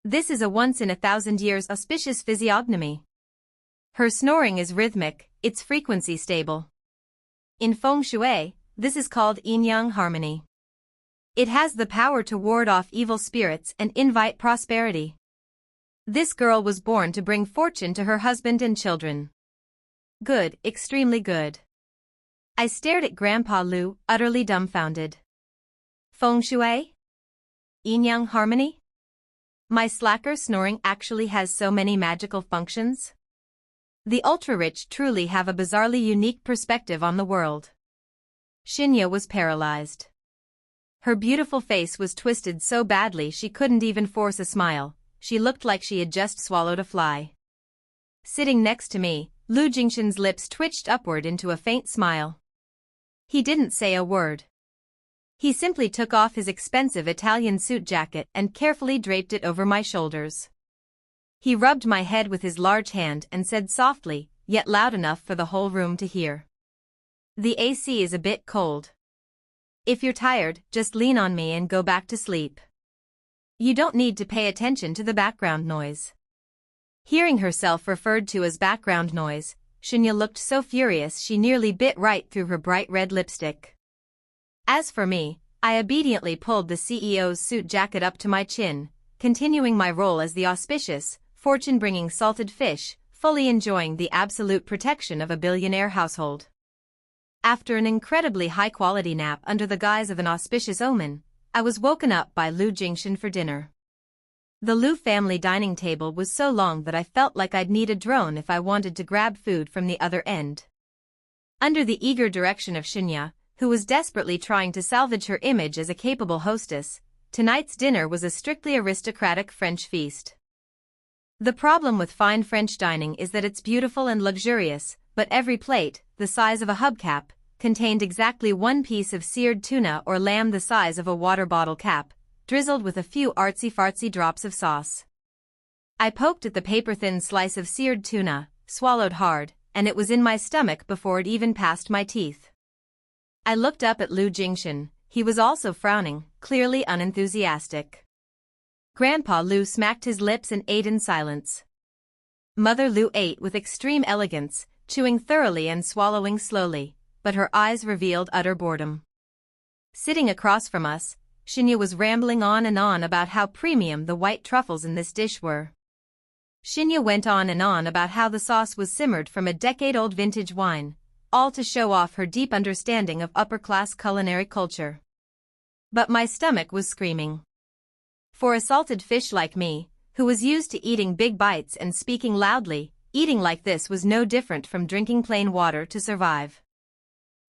This is a once-in-a-thousand-years auspicious physiognomy. Her snoring is rhythmic, its frequency stable. In feng shui, this is called yin-yang harmony. It has the power to ward off evil spirits and invite prosperity. This girl was born to bring fortune to her husband and children. Good, extremely good. I stared at Grandpa Lu, utterly dumbfounded. Feng shui? Yin-yang harmony? My slacker snoring actually has so many magical functions? The ultra-rich truly have a bizarrely unique perspective on the world. Shinya was paralyzed. Her beautiful face was twisted so badly she couldn't even force a smile. She looked like she had just swallowed a fly. Sitting next to me, Lu Jingshan's lips twitched upward into a faint smile. He didn't say a word. He simply took off his expensive Italian suit jacket and carefully draped it over my shoulders. He rubbed my head with his large hand and said softly, yet loud enough for the whole room to hear. The AC is a bit cold. If you're tired, just lean on me and go back to sleep. You don't need to pay attention to the background noise. Hearing herself referred to as background noise, Shinya looked so furious she nearly bit right through her bright red lipstick. As for me, I obediently pulled the CEO's suit jacket up to my chin, continuing my role as the auspicious, fortune-bringing salted fish, fully enjoying the absolute protection of a billionaire household. After an incredibly high-quality nap under the guise of an auspicious omen, I was woken up by Lu Jingshan for dinner. The Lu family dining table was so long that I felt like I'd need a drone if I wanted to grab food from the other end. Under the eager direction of Shinya, who was desperately trying to salvage her image as a capable hostess, tonight's dinner was a strictly aristocratic French feast. The problem with fine French dining is that it's beautiful and luxurious, but every plate, the size of a hubcap, contained exactly one piece of seared tuna or lamb the size of a water bottle cap, drizzled with a few artsy-fartsy drops of sauce. I poked at the paper-thin slice of seared tuna, swallowed hard, and it was in my stomach before it even passed my teeth. I looked up at Lu Jingshan. He was also frowning, clearly unenthusiastic. Grandpa Lu smacked his lips and ate in silence. Mother Lu ate with extreme elegance, chewing thoroughly and swallowing slowly, but her eyes revealed utter boredom. Sitting across from us, Shinya was rambling on and on about how premium the white truffles in this dish were. Shinya went on and on about how the sauce was simmered from a decade-old vintage wine, all to show off her deep understanding of upper-class culinary culture. But my stomach was screaming. For a salted fish like me, who was used to eating big bites and speaking loudly, eating like this was no different from drinking plain water to survive.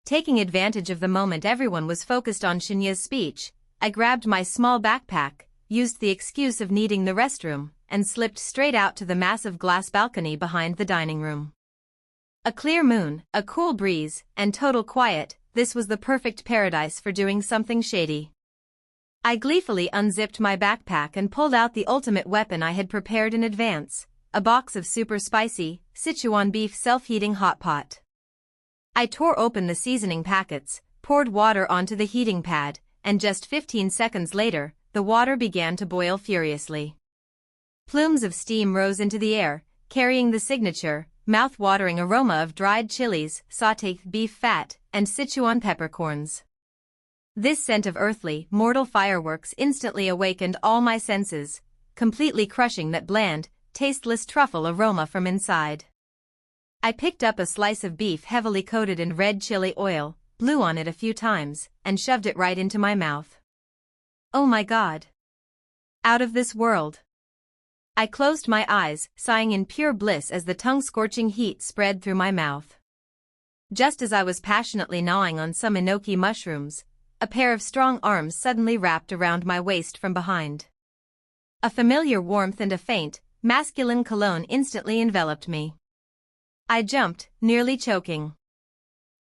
Taking advantage of the moment everyone was focused on Shinya's speech, I grabbed my small backpack, used the excuse of needing the restroom, and slipped straight out to the massive glass balcony behind the dining room. A clear moon, a cool breeze, and total quiet, this was the perfect paradise for doing something shady. I gleefully unzipped my backpack and pulled out the ultimate weapon I had prepared in advance, a box of super spicy, Sichuan beef self-heating hot pot. I tore open the seasoning packets, poured water onto the heating pad, and just 15 seconds later, the water began to boil furiously. Plumes of steam rose into the air, carrying the signature, mouth-watering aroma of dried chilies, sautéed beef fat, and Sichuan peppercorns. This scent of earthly, mortal fireworks instantly awakened all my senses, completely crushing that bland, tasteless truffle aroma from inside. I picked up a slice of beef heavily coated in red chili oil, blew on it a few times, and shoved it right into my mouth. Oh my God! Out of this world! I closed my eyes, sighing in pure bliss as the tongue-scorching heat spread through my mouth. Just as I was passionately gnawing on some enoki mushrooms, a pair of strong arms suddenly wrapped around my waist from behind. A familiar warmth and a faint, masculine cologne instantly enveloped me. I jumped, nearly choking.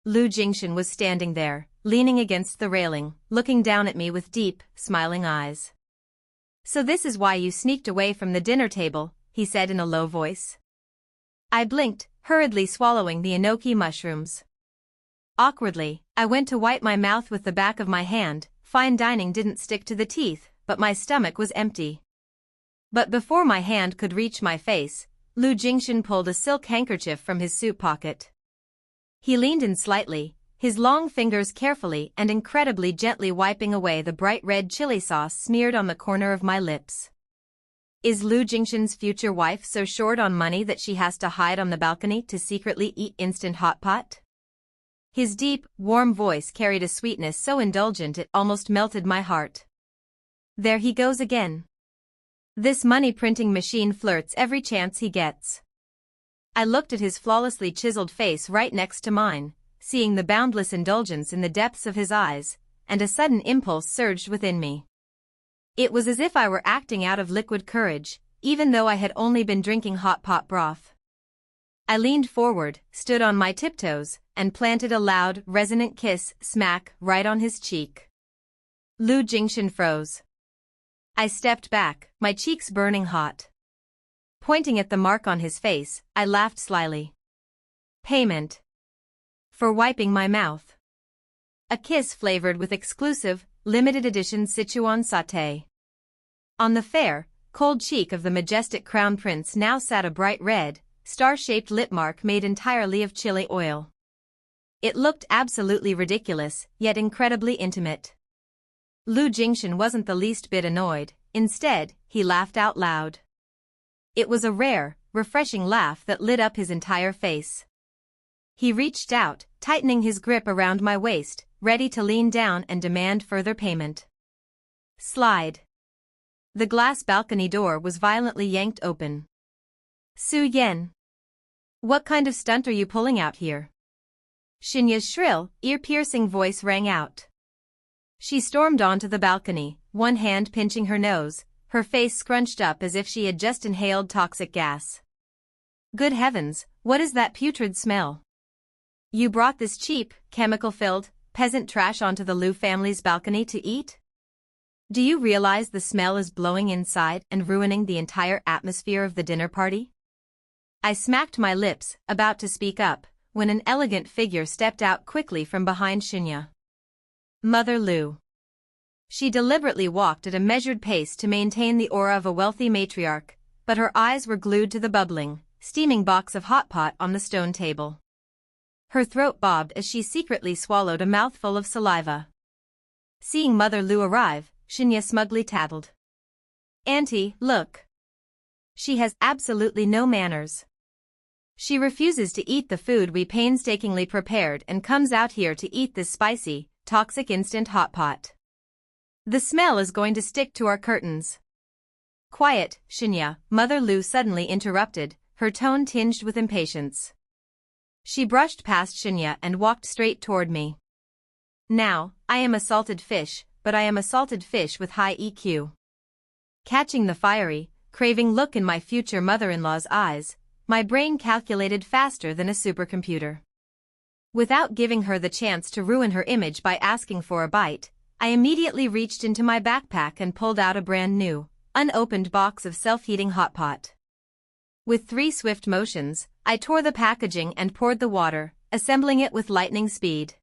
Lu Jingshan was standing there, leaning against the railing, looking down at me with deep, smiling eyes. "So this is why you sneaked away from the dinner table," he said in a low voice. I blinked, hurriedly swallowing the enoki mushrooms. Awkwardly, I went to wipe my mouth with the back of my hand. Fine dining didn't stick to the teeth, but my stomach was empty. But before my hand could reach my face, Lu Jingxin pulled a silk handkerchief from his suit pocket. He leaned in slightly, his long fingers carefully and incredibly gently wiping away the bright red chili sauce smeared on the corner of my lips. Is Lu Jingxin's future wife so short on money that she has to hide on the balcony to secretly eat instant hot pot? His deep, warm voice carried a sweetness so indulgent it almost melted my heart. There he goes again. This money-printing machine flirts every chance he gets. I looked at his flawlessly chiseled face right next to mine, seeing the boundless indulgence in the depths of his eyes, and a sudden impulse surged within me. It was as if I were acting out of liquid courage, even though I had only been drinking hot pot broth. I leaned forward, stood on my tiptoes, and planted a loud, resonant kiss, smack, right on his cheek. Lu Jingxin froze. I stepped back, my cheeks burning hot. Pointing at the mark on his face, I laughed slyly. Payment. For wiping my mouth. A kiss flavored with exclusive, limited edition Sichuan sauté. On the fair, cold cheek of the majestic crown prince now sat a bright red, star-shaped lip mark made entirely of chili oil. It looked absolutely ridiculous, yet incredibly intimate. Lu Jingxin wasn't the least bit annoyed, instead, he laughed out loud. It was a rare, refreshing laugh that lit up his entire face. He reached out, tightening his grip around my waist, ready to lean down and demand further payment. Slide. The glass balcony door was violently yanked open. Su Yen. What kind of stunt are you pulling out here? Xinya's shrill, ear-piercing voice rang out. She stormed onto the balcony, one hand pinching her nose, her face scrunched up as if she had just inhaled toxic gas. Good heavens, what is that putrid smell? You brought this cheap, chemical-filled, peasant trash onto the Lu family's balcony to eat? Do you realize the smell is blowing inside and ruining the entire atmosphere of the dinner party? I smacked my lips, about to speak up, when an elegant figure stepped out quickly from behind Xinya. Mother Lu. She deliberately walked at a measured pace to maintain the aura of a wealthy matriarch, but her eyes were glued to the bubbling, steaming box of hot pot on the stone table. Her throat bobbed as she secretly swallowed a mouthful of saliva. Seeing Mother Lu arrive, Xinya smugly tattled. Auntie, look. She has absolutely no manners. She refuses to eat the food we painstakingly prepared and comes out here to eat this spicy, toxic instant hot pot. The smell is going to stick to our curtains. Quiet, Xinya, Mother Lu suddenly interrupted, her tone tinged with impatience. She brushed past Xinya and walked straight toward me. Now, I am a salted fish, but I am a salted fish with high EQ. Catching the fiery, craving look in my future mother-in-law's eyes, my brain calculated faster than a supercomputer. Without giving her the chance to ruin her image by asking for a bite, I immediately reached into my backpack and pulled out a brand new, unopened box of self-heating hot pot. With 3 swift motions, I tore the packaging and poured the water, assembling it with lightning speed.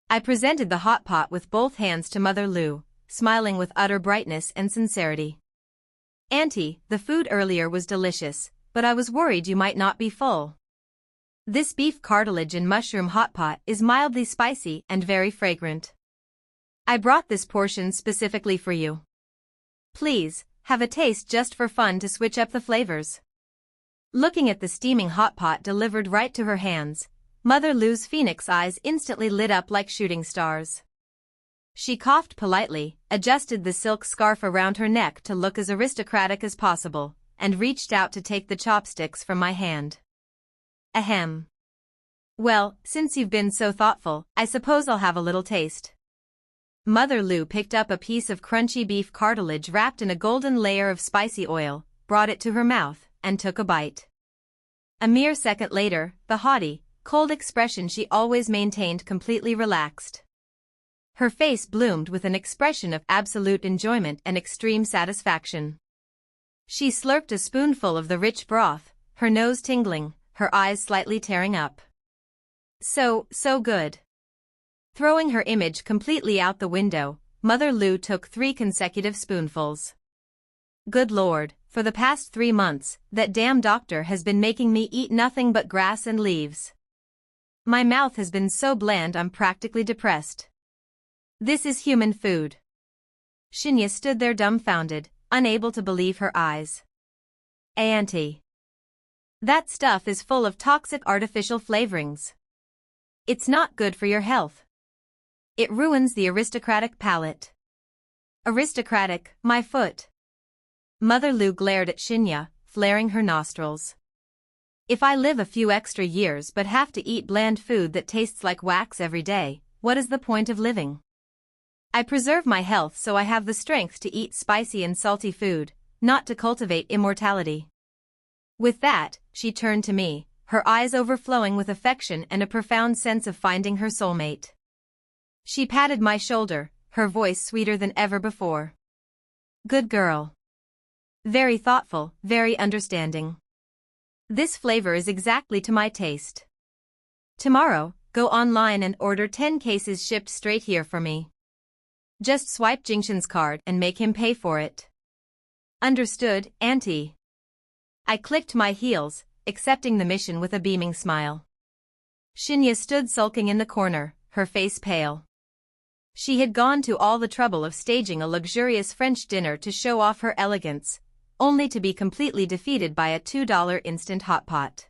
I presented the hot pot with both hands to Mother Lu, smiling with utter brightness and sincerity. Auntie, the food earlier was delicious, but I was worried you might not be full. This beef cartilage and mushroom hot pot is mildly spicy and very fragrant. I brought this portion specifically for you. Please, have a taste just for fun to switch up the flavors. Looking at the steaming hot pot delivered right to her hands, Mother Lu's phoenix eyes instantly lit up like shooting stars. She coughed politely, adjusted the silk scarf around her neck to look as aristocratic as possible, and reached out to take the chopsticks from my hand. Ahem. Well, since you've been so thoughtful, I suppose I'll have a little taste. Mother Lu picked up a piece of crunchy beef cartilage wrapped in a golden layer of spicy oil, brought it to her mouth, and took a bite. A mere second later, the haughty, cold expression she always maintained completely relaxed. Her face bloomed with an expression of absolute enjoyment and extreme satisfaction. She slurped a spoonful of the rich broth, her nose tingling, her eyes slightly tearing up. So good. Throwing her image completely out the window, Mother Lou took 3 consecutive spoonfuls. Good Lord, for the past 3 months, that damn doctor has been making me eat nothing but grass and leaves. My mouth has been so bland I'm practically depressed. This is human food. Shinya stood there dumbfounded, unable to believe her eyes. Auntie. That stuff is full of toxic artificial flavorings. It's not good for your health. It ruins the aristocratic palate. Aristocratic, my foot. Mother Lou glared at Shinya, flaring her nostrils. If I live a few extra years but have to eat bland food that tastes like wax every day, what is the point of living? I preserve my health so I have the strength to eat spicy and salty food, not to cultivate immortality. With that, she turned to me, her eyes overflowing with affection and a profound sense of finding her soulmate. She patted my shoulder, her voice sweeter than ever before. Good girl. Very thoughtful, very understanding. This flavor is exactly to my taste. Tomorrow, go online and order 10 cases shipped straight here for me. Just swipe Jingshan's card and make him pay for it. Understood, Auntie. I clicked my heels, accepting the mission with a beaming smile. Shinya stood sulking in the corner, her face pale. She had gone to all the trouble of staging a luxurious French dinner to show off her elegance, only to be completely defeated by a $2 instant hot pot.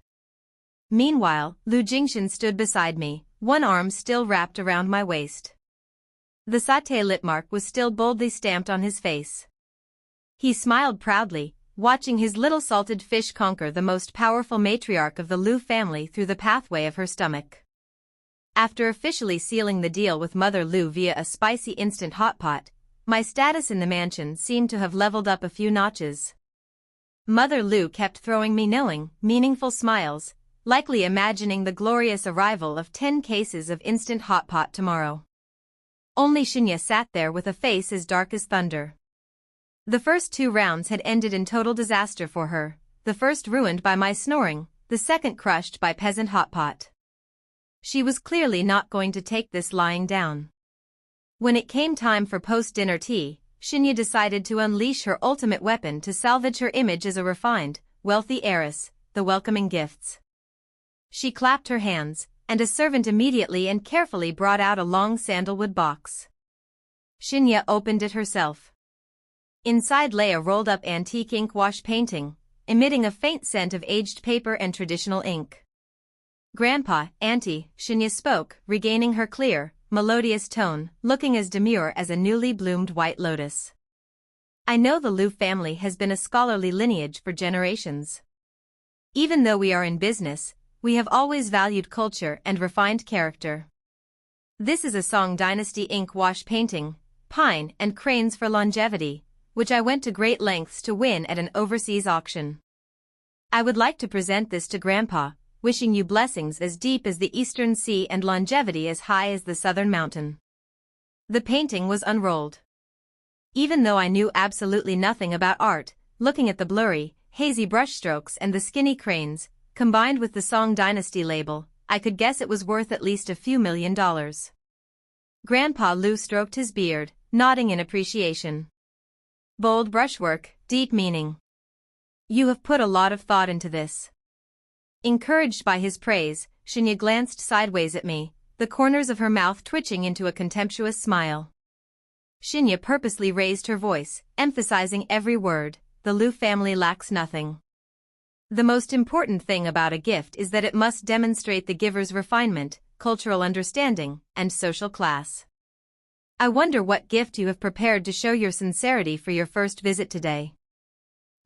Meanwhile, Lu Jingshan stood beside me, one arm still wrapped around my waist. The satay lip mark was still boldly stamped on his face. He smiled proudly, watching his little salted fish conquer the most powerful matriarch of the Lu family through the pathway of her stomach. After officially sealing the deal with Mother Lu via a spicy instant hot pot, my status in the mansion seemed to have leveled up a few notches. Mother Lu kept throwing me knowing, meaningful smiles, likely imagining the glorious arrival of 10 cases of instant hot pot tomorrow. Only Shinya sat there with a face as dark as thunder. The first 2 rounds had ended in total disaster for her, the first ruined by my snoring, the second crushed by peasant hot pot. She was clearly not going to take this lying down. When it came time for post-dinner tea, Shinya decided to unleash her ultimate weapon to salvage her image as a refined, wealthy heiress, the welcoming gifts. She clapped her hands, and a servant immediately and carefully brought out a long sandalwood box. Shinya opened it herself. Inside lay a rolled-up antique ink wash painting, emitting a faint scent of aged paper and traditional ink. Grandpa, Auntie, Shinya spoke, regaining her clear, melodious tone, looking as demure as a newly bloomed white lotus. I know the Lu family has been a scholarly lineage for generations. Even though we are in business, we have always valued culture and refined character. This is a Song Dynasty ink wash painting, Pine and Cranes for Longevity, which I went to great lengths to win at an overseas auction. I would like to present this to Grandpa, wishing you blessings as deep as the eastern sea and longevity as high as the southern mountain. The painting was unrolled. Even though I knew absolutely nothing about art, looking at the blurry, hazy brushstrokes and the skinny cranes, combined with the Song Dynasty label, I could guess it was worth at least a few $1 million. Grandpa Lu stroked his beard, nodding in appreciation. Bold brushwork, deep meaning. You have put a lot of thought into this. Encouraged by his praise, Shinya glanced sideways at me, the corners of her mouth twitching into a contemptuous smile. Shinya purposely raised her voice, emphasizing every word, the Lu family lacks nothing. The most important thing about a gift is that it must demonstrate the giver's refinement, cultural understanding, and social class. I wonder what gift you have prepared to show your sincerity for your first visit today.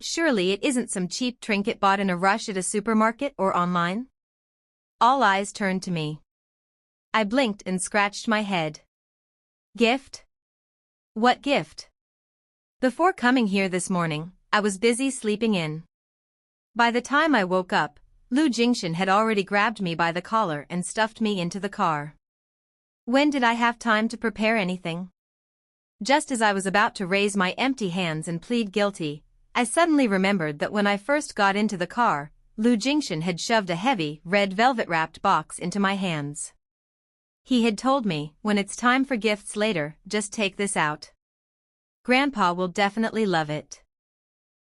Surely it isn't some cheap trinket bought in a rush at a supermarket or online? All eyes turned to me. I blinked and scratched my head. Gift? What gift? Before coming here this morning, I was busy sleeping in. By the time I woke up, Lu Jingshan had already grabbed me by the collar and stuffed me into the car. When did I have time to prepare anything? Just as I was about to raise my empty hands and plead guilty, I suddenly remembered that when I first got into the car, Lu Jingshan had shoved a heavy, red velvet-wrapped box into my hands. He had told me, when it's time for gifts later, just take this out. Grandpa will definitely love it.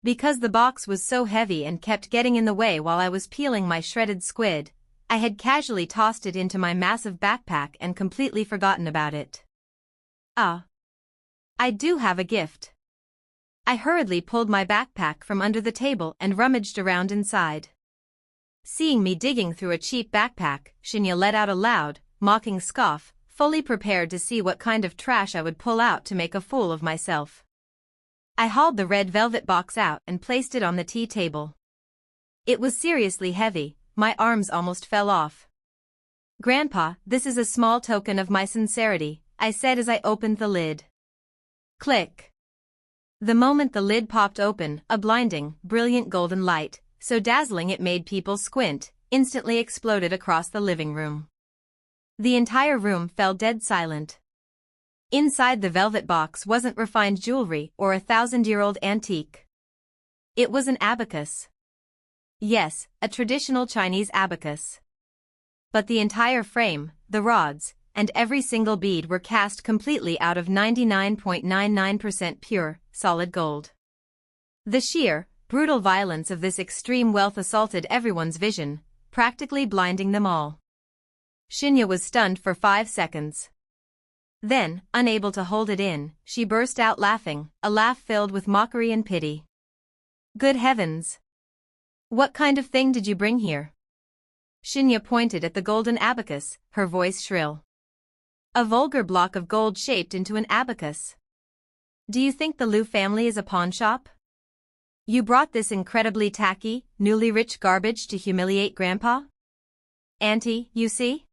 Because the box was so heavy and kept getting in the way while I was peeling my shredded squid, I had casually tossed it into my massive backpack and completely forgotten about it. Ah. I do have a gift. I hurriedly pulled my backpack from under the table and rummaged around inside. Seeing me digging through a cheap backpack, Shinya let out a loud, mocking scoff, fully prepared to see what kind of trash I would pull out to make a fool of myself. I hauled the red velvet box out and placed it on the tea table. It was seriously heavy, my arms almost fell off. Grandpa, this is a small token of my sincerity, I said as I opened the lid. Click. The moment the lid popped open, a blinding, brilliant golden light, so dazzling it made people squint, instantly exploded across the living room. The entire room fell dead silent. Inside the velvet box wasn't refined jewelry or a 1,000-year-old antique. It was an abacus. Yes, a traditional Chinese abacus. But the entire frame, the rods, and every single bead were cast completely out of 99.99% pure, solid gold. The sheer, brutal violence of this extreme wealth assaulted everyone's vision, practically blinding them all. Shinya was stunned for 5 seconds. Then, unable to hold it in, she burst out laughing, a laugh filled with mockery and pity. Good heavens! What kind of thing did you bring here? Shinya pointed at the golden abacus, her voice shrill. A vulgar block of gold shaped into an abacus. Do you think the Liu family is a pawnshop? You brought this incredibly tacky, newly rich garbage to humiliate Grandpa? Auntie, you see?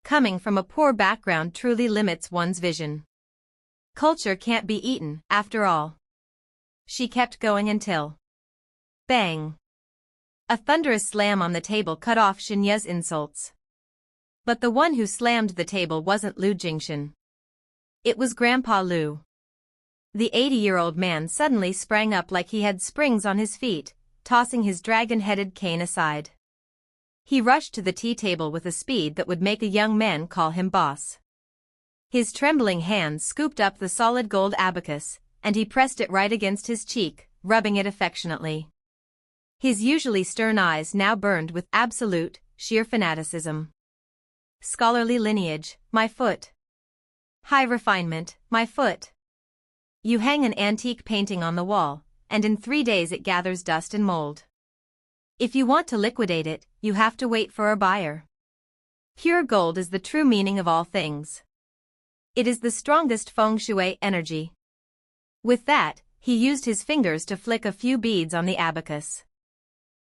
Coming from a poor background truly limits one's vision. Culture can't be eaten, after all. She kept going until... Bang! A thunderous slam on the table cut off Shinya's insults. But the one who slammed the table wasn't Lu Jingshan. It was Grandpa Lu. The 80-year-old man suddenly sprang up like he had springs on his feet, tossing his dragon-headed cane aside. He rushed to the tea table with a speed that would make a young man call him boss. His trembling hands scooped up the solid gold abacus, and he pressed it right against his cheek, rubbing it affectionately. His usually stern eyes now burned with absolute, sheer fanaticism. Scholarly lineage, my foot. High refinement, my foot. You hang an antique painting on the wall, and in 3 days it gathers dust and mold. If you want to liquidate it, you have to wait for a buyer. Pure gold is the true meaning of all things. It is the strongest feng shui energy. With that, he used his fingers to flick a few beads on the abacus.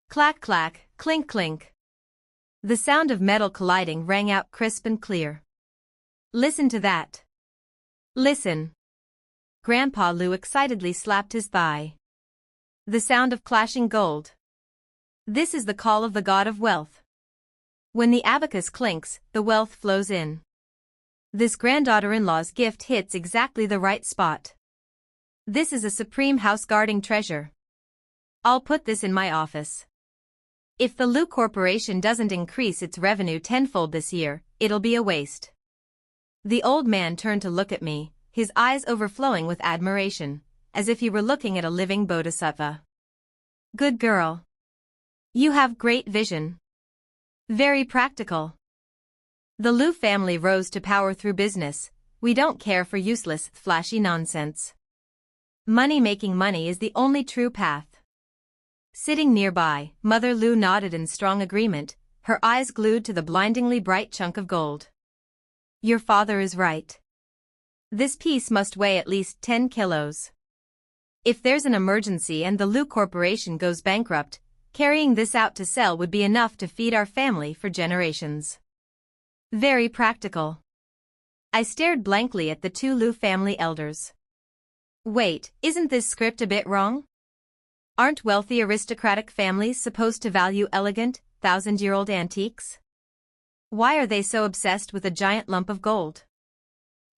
Clack clack, clink clink. The sound of metal colliding rang out crisp and clear. Listen to that. Listen. Grandpa Lu excitedly slapped his thigh. The sound of clashing gold. This is the call of the god of wealth. When the abacus clinks, the wealth flows in. This granddaughter-in-law's gift hits exactly the right spot. This is a supreme house-guarding treasure. I'll put this in my office. If the Lu Corporation doesn't increase its revenue tenfold this year, it'll be a waste. The old man turned to look at me, his eyes overflowing with admiration, as if he were looking at a living bodhisattva. Good girl. You have great vision. Very practical. The Lu family rose to power through business. We don't care for useless, flashy nonsense. Making money is the only true path. Sitting nearby, Mother Lu nodded in strong agreement, her eyes glued to the blindingly bright chunk of gold. Your father is right. This piece must weigh at least 10 kilos. If there's an emergency and the Lu Corporation goes bankrupt, carrying this out to sell would be enough to feed our family for generations. Very practical. I stared blankly at the 2 Lu family elders. Wait, isn't this script a bit wrong? Aren't wealthy aristocratic families supposed to value elegant, 1,000-year-old antiques? Why are they so obsessed with a giant lump of gold?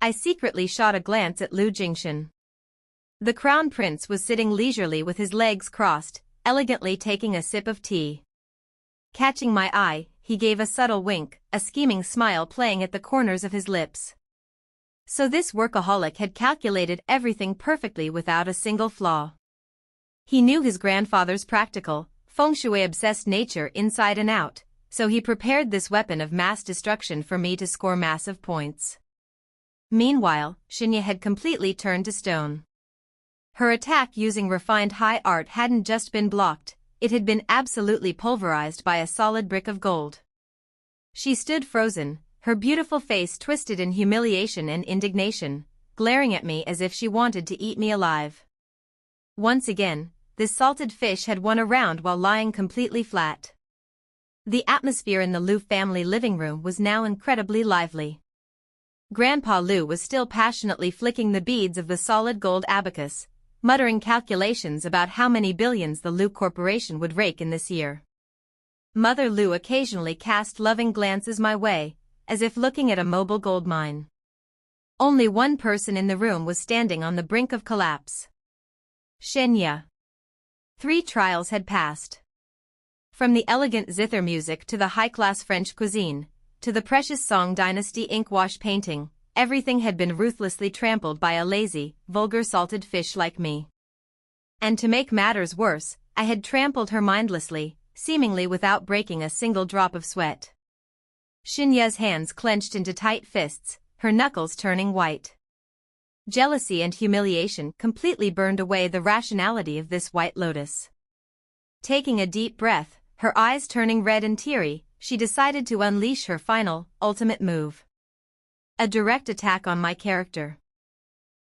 I secretly shot a glance at Lu Jingshan. The crown prince was sitting leisurely with his legs crossed, elegantly taking a sip of tea. Catching my eye, he gave a subtle wink, a scheming smile playing at the corners of his lips. So this workaholic had calculated everything perfectly without a single flaw. He knew his grandfather's practical, feng shui-obsessed nature inside and out, so he prepared this weapon of mass destruction for me to score massive points. Meanwhile, Shinya had completely turned to stone. Her attack using refined high art hadn't just been blocked, it had been absolutely pulverized by a solid brick of gold. She stood frozen, her beautiful face twisted in humiliation and indignation, glaring at me as if she wanted to eat me alive. Once again, this salted fish had won a round while lying completely flat. The atmosphere in the Liu family living room was now incredibly lively. Grandpa Liu was still passionately flicking the beads of the solid gold abacus, muttering calculations about how many billions the Liu Corporation would rake in this year. Mother Liu occasionally cast loving glances my way, as if looking at a mobile gold mine. Only one person in the room was standing on the brink of collapse. Shinya. 3 trials had passed. From the elegant zither music to the high-class French cuisine, to the precious Song Dynasty ink-wash painting, everything had been ruthlessly trampled by a lazy, vulgar salted fish like me. And to make matters worse, I had trampled her mindlessly, seemingly without breaking a single drop of sweat. Shinya's hands clenched into tight fists, her knuckles turning white. Jealousy and humiliation completely burned away the rationality of this white lotus. Taking a deep breath, her eyes turning red and teary, she decided to unleash her final, ultimate move. A direct attack on my character.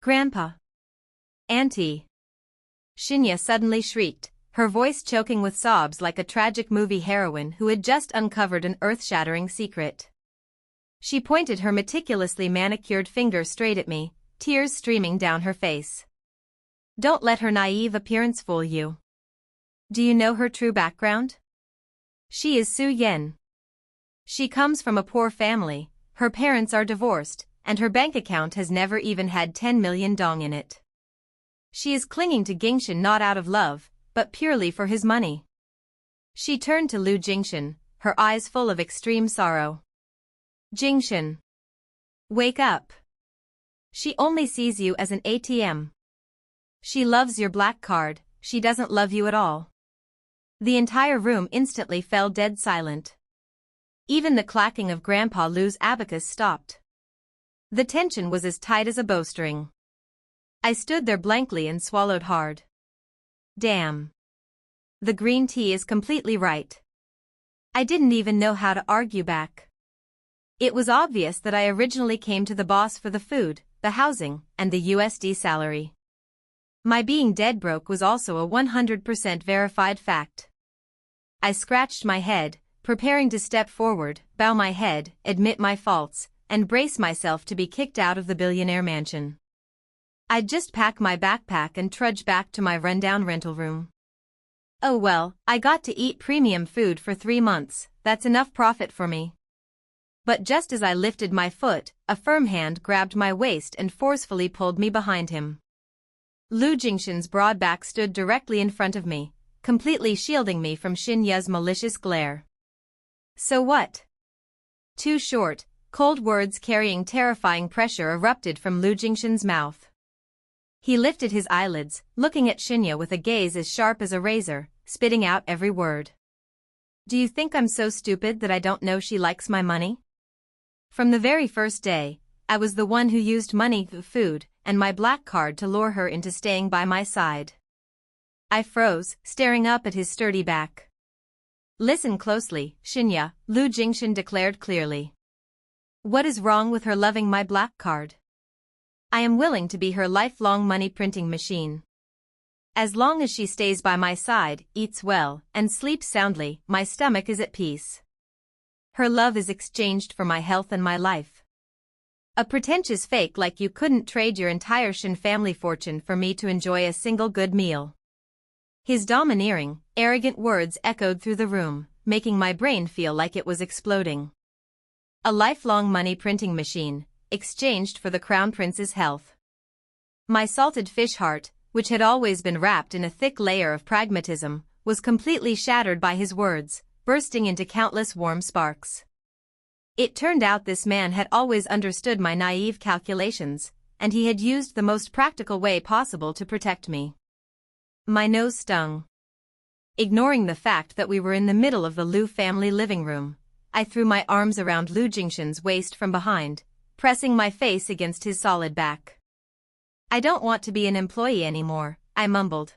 Grandpa. Auntie. Shinya suddenly shrieked, her voice choking with sobs like a tragic movie heroine who had just uncovered an earth-shattering secret. She pointed her meticulously manicured finger straight at me, tears streaming down her face. Don't let her naive appearance fool you. Do you know her true background? She is Su Yen. She comes from a poor family, her parents are divorced, and her bank account has never even had 10 million dong in it. She is clinging to Gingshan not out of love, but purely for his money. She turned to Liu Jingshan, her eyes full of extreme sorrow. Jingshan. Wake up. She only sees you as an ATM. She loves your black card, she doesn't love you at all. The entire room instantly fell dead silent. Even the clacking of Grandpa Liu's abacus stopped. The tension was as tight as a bowstring. I stood there blankly and swallowed hard. Damn. The green tea is completely right. I didn't even know how to argue back. It was obvious that I originally came to the boss for the food, the housing, and the USD salary. My being dead broke was also a 100% verified fact. I scratched my head, preparing to step forward, bow my head, admit my faults, and brace myself to be kicked out of the Billionaire mansion. I'd just pack my backpack and trudge back to my rundown rental room. Oh well, I got to eat premium food for 3 months, that's enough profit for me. But just as I lifted my foot, a firm hand grabbed my waist and forcefully pulled me behind him. Liu Jingshan's broad back stood directly in front of me, completely shielding me from Shinya's malicious glare. So what? 2 short, cold words carrying terrifying pressure erupted from Liu Jingshan's mouth. He lifted his eyelids, looking at Shinya with a gaze as sharp as a razor, spitting out every word. Do you think I'm so stupid that I don't know she likes my money? From the very first day, I was the one who used money, food, and my black card to lure her into staying by my side. I froze, staring up at his sturdy back. Listen closely, Shinya, Liu Jingshan declared clearly. What is wrong with her loving my black card? I am willing to be her lifelong money printing machine. As long as she stays by my side, eats well, and sleeps soundly, my stomach is at peace. Her love is exchanged for my health and my life. A pretentious fake like you couldn't trade your entire Shin family fortune for me to enjoy a single good meal. His domineering, arrogant words echoed through the room, making my brain feel like it was exploding. A lifelong money printing machine, exchanged for the Crown Prince's health. My salted fish heart, which had always been wrapped in a thick layer of pragmatism, was completely shattered by his words, bursting into countless warm sparks. It turned out this man had always understood my naive calculations, and he had used the most practical way possible to protect me. My nose stung. Ignoring the fact that we were in the middle of the Liu family living room, I threw my arms around Liu Jingshan's waist from behind, pressing my face against his solid back. "I don't want to be an employee anymore," I mumbled.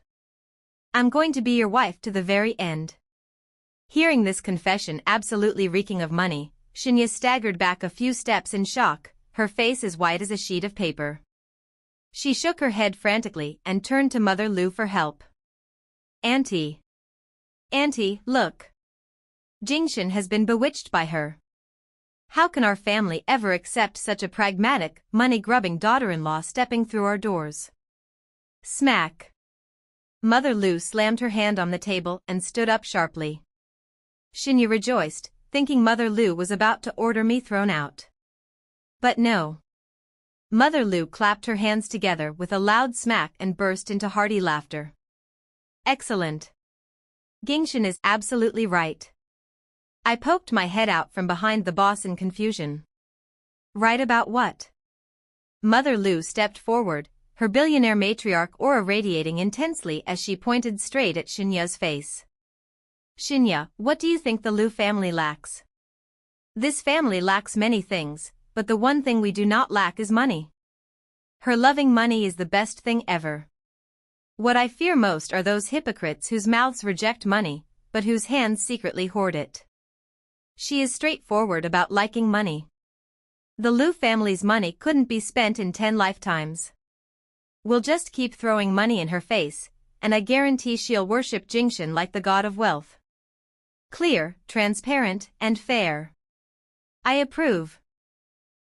"I'm going to be your wife to the very end." Hearing this confession absolutely reeking of money, Shinya staggered back a few steps in shock, her face as white as a sheet of paper. She shook her head frantically and turned to Mother Liu for help. Auntie, look. Jingshan has been bewitched by her. How can our family ever accept such a pragmatic, money-grubbing daughter-in-law stepping through our doors?" Smack. Mother Liu slammed her hand on the table and stood up sharply. Shinya rejoiced, thinking Mother Liu was about to order me thrown out. But no. Mother Liu clapped her hands together with a loud smack and burst into hearty laughter. "Excellent. Jingshan is absolutely right." I poked my head out from behind the boss in confusion. "Right about what?" Mother Liu stepped forward, her billionaire matriarch aura radiating intensely as she pointed straight at Shinya's face. "Shinya, what do you think the Liu family lacks?" "This family lacks many things, but the one thing we do not lack is money. Her loving money is the best thing ever. What I fear most are those hypocrites whose mouths reject money, but whose hands secretly hoard it. She is straightforward about liking money. The Liu family's money couldn't be spent in 10 lifetimes. We'll just keep throwing money in her face, and I guarantee she'll worship Jingshan like the god of wealth. Clear, transparent, and fair. I approve."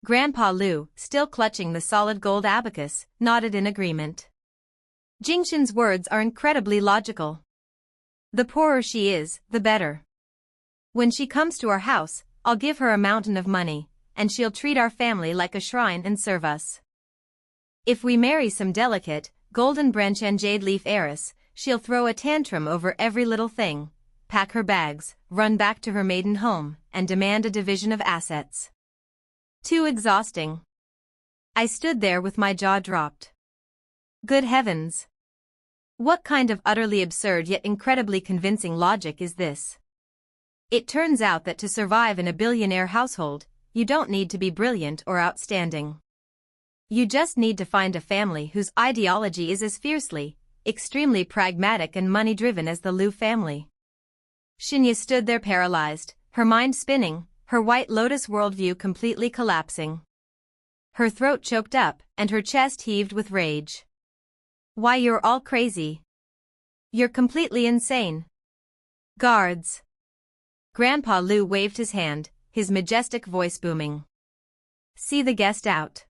Grandpa Liu, still clutching the solid gold abacus, nodded in agreement. Jingshan's words are incredibly logical. The poorer she is, the better. When she comes to our house, I'll give her a mountain of money, and she'll treat our family like a shrine and serve us. If we marry some delicate, golden branch and jade leaf heiress, she'll throw a tantrum over every little thing, pack her bags, run back to her maiden home, and demand a division of assets. Too exhausting. I stood there with my jaw dropped. Good heavens! What kind of utterly absurd yet incredibly convincing logic is this? It turns out that to survive in a billionaire household, you don't need to be brilliant or outstanding. You just need to find a family whose ideology is as fiercely, extremely pragmatic and money-driven as the Liu family. Shinya stood there paralyzed, her mind spinning, her White Lotus worldview completely collapsing. Her throat choked up, and her chest heaved with rage. "Why, you're all crazy. You're completely insane. Guards." Grandpa Liu waved his hand, his majestic voice booming. "See the guest out.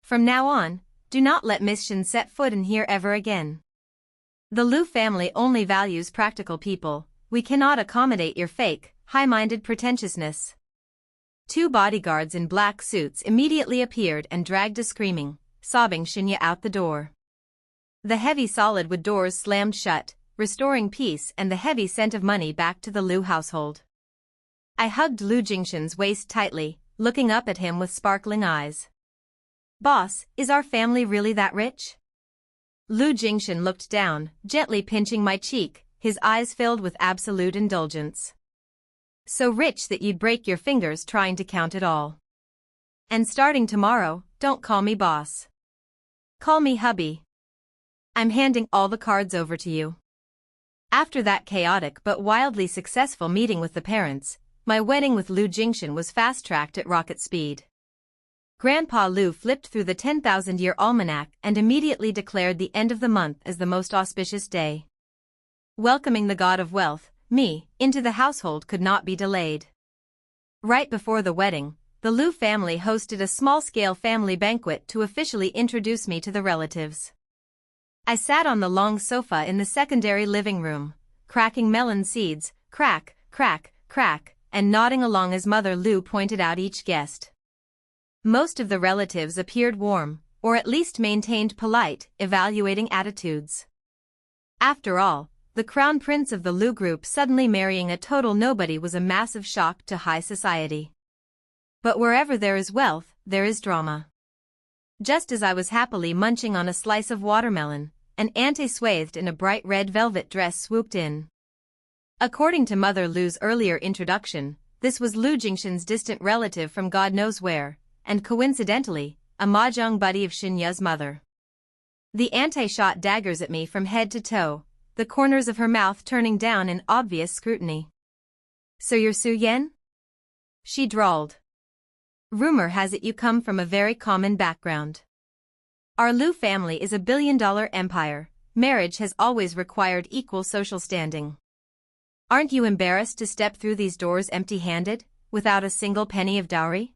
From now on, do not let Miss Shin set foot in here ever again. The Liu family only values practical people. We cannot accommodate your fake, high-minded pretentiousness." 2 bodyguards in black suits immediately appeared and dragged a screaming, sobbing Shinya out the door. The heavy solid wood doors slammed shut, restoring peace and the heavy scent of money back to the Liu household. I hugged Liu Jingshan's waist tightly, looking up at him with sparkling eyes. "Boss, is our family really that rich?" Liu Jingshan looked down, gently pinching my cheek, his eyes filled with absolute indulgence. "So rich that you'd break your fingers trying to count it all. And starting tomorrow, don't call me boss. Call me hubby. I'm handing all the cards over to you." After that chaotic but wildly successful meeting with the parents, my wedding with Liu Jingshan was fast-tracked at rocket speed. Grandpa Liu flipped through the 10,000-year almanac and immediately declared the end of the month as the most auspicious day. Welcoming the god of wealth, me, into the household could not be delayed. Right before the wedding, the Liu family hosted a small-scale family banquet to officially introduce me to the relatives. I sat on the long sofa in the secondary living room, cracking melon seeds, crack, crack, crack, and nodding along as Mother Liu pointed out each guest. Most of the relatives appeared warm, or at least maintained polite, evaluating attitudes. After all, the crown prince of the Lu group suddenly marrying a total nobody was a massive shock to high society. But wherever there is wealth, there is drama. Just as I was happily munching on a slice of watermelon, an auntie swathed in a bright red velvet dress swooped in. According to Mother Lu's earlier introduction, this was Lu Jingshan's distant relative from God knows where, and coincidentally, a mahjong buddy of Xinya's mother. The auntie shot daggers at me from head to toe, the corners of her mouth turning down in obvious scrutiny. "So you're Su Yan?" she drawled. "Rumor has it you come from a very common background. Our Lu family is a billion-dollar empire. Marriage has always required equal social standing. Aren't you embarrassed to step through these doors empty-handed, without a single penny of dowry?"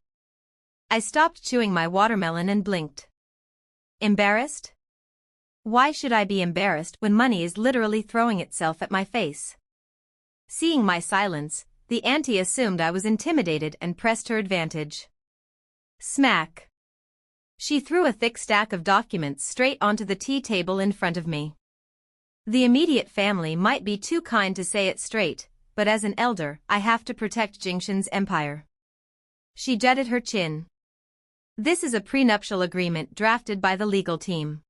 I stopped chewing my watermelon and blinked. Embarrassed? Why should I be embarrassed when money is literally throwing itself at my face? Seeing my silence, the auntie assumed I was intimidated and pressed her advantage. Smack! She threw a thick stack of documents straight onto the tea table in front of me. The immediate family might be too kind to say it straight, but as an elder, I have to protect Jingshan's empire. She jutted her chin. This is a prenuptial agreement drafted by the legal team.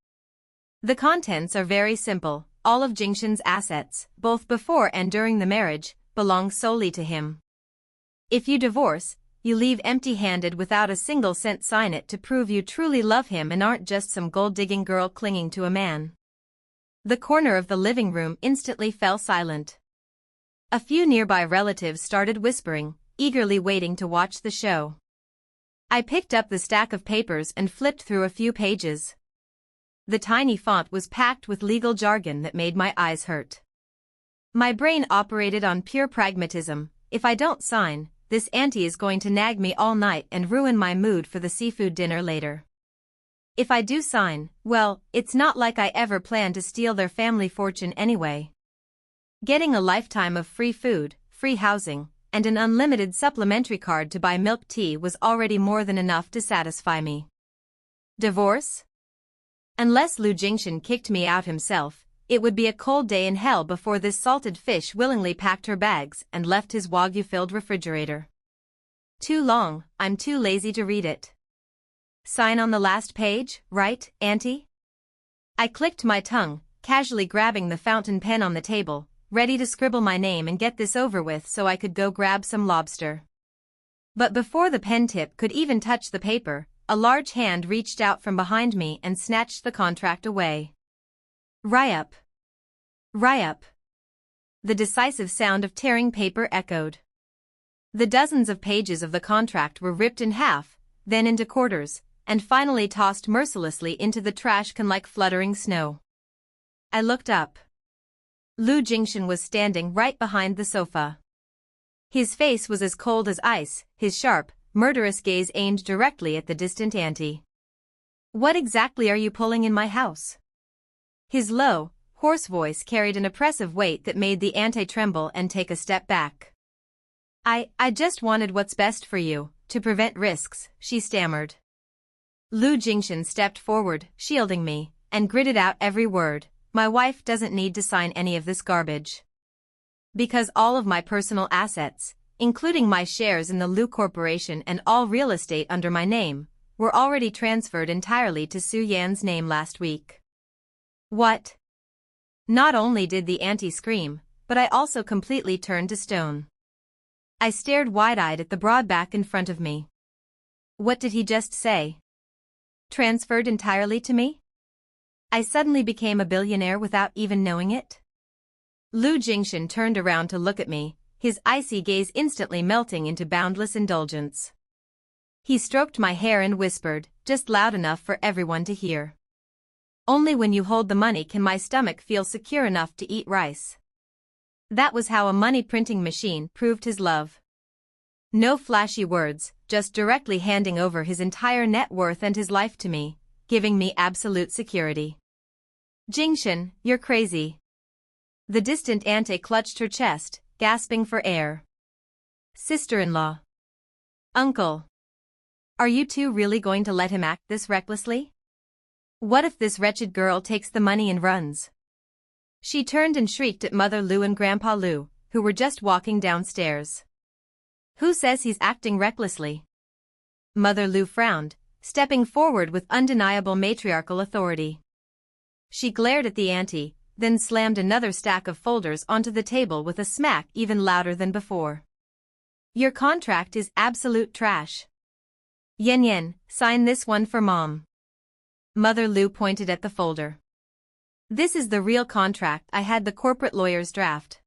The contents are very simple. All of Jingshan's assets, both before and during the marriage, belong solely to him. If you divorce, you leave empty-handed without a single cent. Sign it to prove you truly love him and aren't just some gold-digging girl clinging to a man. The corner of the living room instantly fell silent. A few nearby relatives started whispering, eagerly waiting to watch the show. I picked up the stack of papers and flipped through a few pages. The tiny font was packed with legal jargon that made my eyes hurt. My brain operated on pure pragmatism. If I don't sign, this auntie is going to nag me all night and ruin my mood for the seafood dinner later. If I do sign, well, it's not like I ever planned to steal their family fortune anyway. Getting a lifetime of free food, free housing, and an unlimited supplementary card to buy milk tea was already more than enough to satisfy me. Divorce? Unless Lu Jingshan kicked me out himself, it would be a cold day in hell before this salted fish willingly packed her bags and left his wagyu-filled refrigerator. Too long, I'm too lazy to read it. Sign on the last page, right, auntie? I clicked my tongue, casually grabbing the fountain pen on the table, ready to scribble my name and get this over with so I could go grab some lobster. But before the pen tip could even touch the paper, a large hand reached out from behind me and snatched the contract away. Ry-up! Ry-up! The decisive sound of tearing paper echoed. The dozens of pages of the contract were ripped in half, then into quarters, and finally tossed mercilessly into the trash can like fluttering snow. I looked up. Lu Jingshan was standing right behind the sofa. His face was as cold as ice, his sharp, murderous gaze aimed directly at the distant auntie. "What exactly are you pulling in my house?" His low, hoarse voice carried an oppressive weight that made the auntie tremble and take a step back. I just wanted what's best for you, to prevent risks," she stammered. Lu Jingshan stepped forward, shielding me, and gritted out every word. "My wife doesn't need to sign any of this garbage. Because all of my personal assets, including my shares in the Lu Corporation and all real estate under my name, were already transferred entirely to Su Yan's name last week." What? Not only did the auntie scream, but I also completely turned to stone. I stared wide-eyed at the broad back in front of me. What did he just say? Transferred entirely to me? I suddenly became a billionaire without even knowing it? Lu Jingshan turned around to look at me, his icy gaze instantly melting into boundless indulgence. He stroked my hair and whispered, just loud enough for everyone to hear. "Only when you hold the money can my stomach feel secure enough to eat rice." That was how a money-printing machine proved his love. No flashy words, just directly handing over his entire net worth and his life to me, giving me absolute security. "Jingshan, you're crazy." The distant auntie clutched her chest, gasping for air. "Sister-in-law. Uncle. Are you two really going to let him act this recklessly? What if this wretched girl takes the money and runs?" She turned and shrieked at Mother Lu and Grandpa Lu, who were just walking downstairs. Who says he's acting recklessly? Mother Lu frowned, stepping forward with undeniable matriarchal authority. She glared at the auntie, then slammed another stack of folders onto the table with a smack even louder than before. Your contract is absolute trash. Yen Yen, sign this one for Mom. Mother Lu pointed at the folder. This is the real contract I had the corporate lawyers draft.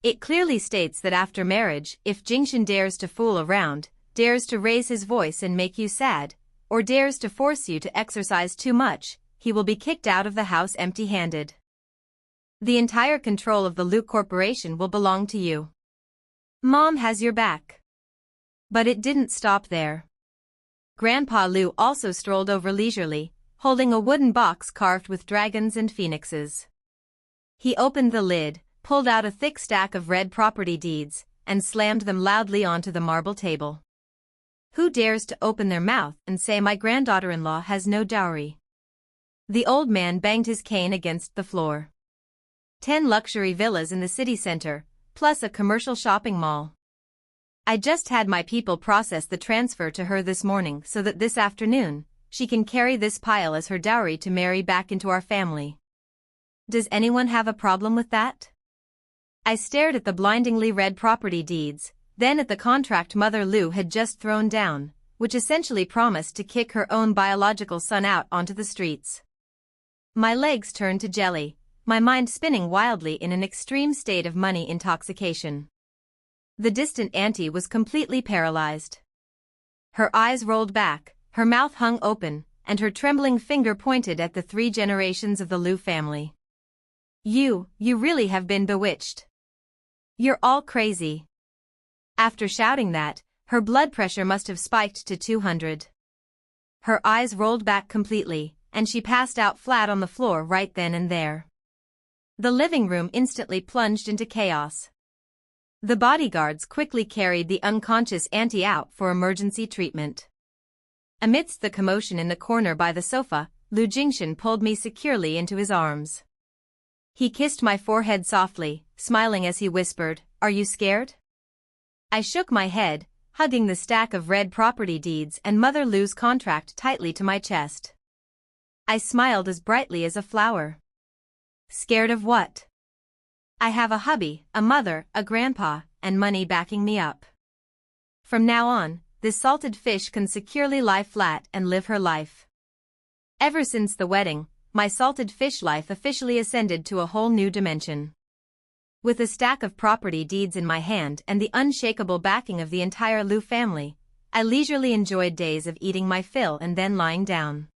It clearly states that after marriage, if Jingshan dares to fool around, dares to raise his voice and make you sad, or dares to force you to exercise too much, he will be kicked out of the house empty-handed. The entire control of the Lu Corporation will belong to you. Mom has your back. But it didn't stop there. Grandpa Lu also strolled over leisurely, holding a wooden box carved with dragons and phoenixes. He opened the lid, pulled out a thick stack of red property deeds, and slammed them loudly onto the marble table. Who dares to open their mouth and say my granddaughter-in-law has no dowry? The old man banged his cane against the floor. 10 luxury villas in the city center, plus a commercial shopping mall. I just had my people process the transfer to her this morning so that this afternoon, she can carry this pile as her dowry to marry back into our family. Does anyone have a problem with that? I stared at the blindingly red property deeds, then at the contract Mother Lu had just thrown down, which essentially promised to kick her own biological son out onto the streets. My legs turned to jelly, my mind spinning wildly in an extreme state of money intoxication. The distant auntie was completely paralyzed. Her eyes rolled back, her mouth hung open, and her trembling finger pointed at the 3 generations of the Lu family. You really have been bewitched. You're all crazy. After shouting that, her blood pressure must have spiked to 200. Her eyes rolled back completely, and she passed out flat on the floor right then and there. The living room instantly plunged into chaos. The bodyguards quickly carried the unconscious auntie out for emergency treatment. Amidst the commotion in the corner by the sofa, Lu Jingshan pulled me securely into his arms. He kissed my forehead softly, smiling as he whispered, "Are you scared?" I shook my head, hugging the stack of red property deeds and Mother Lu's contract tightly to my chest. I smiled as brightly as a flower. Scared of what? I have a hubby, a mother, a grandpa, and money backing me up. From now on, this salted fish can securely lie flat and live her life. Ever since the wedding, my salted fish life officially ascended to a whole new dimension. With a stack of property deeds in my hand and the unshakable backing of the entire Lu family, I leisurely enjoyed days of eating my fill and then lying down.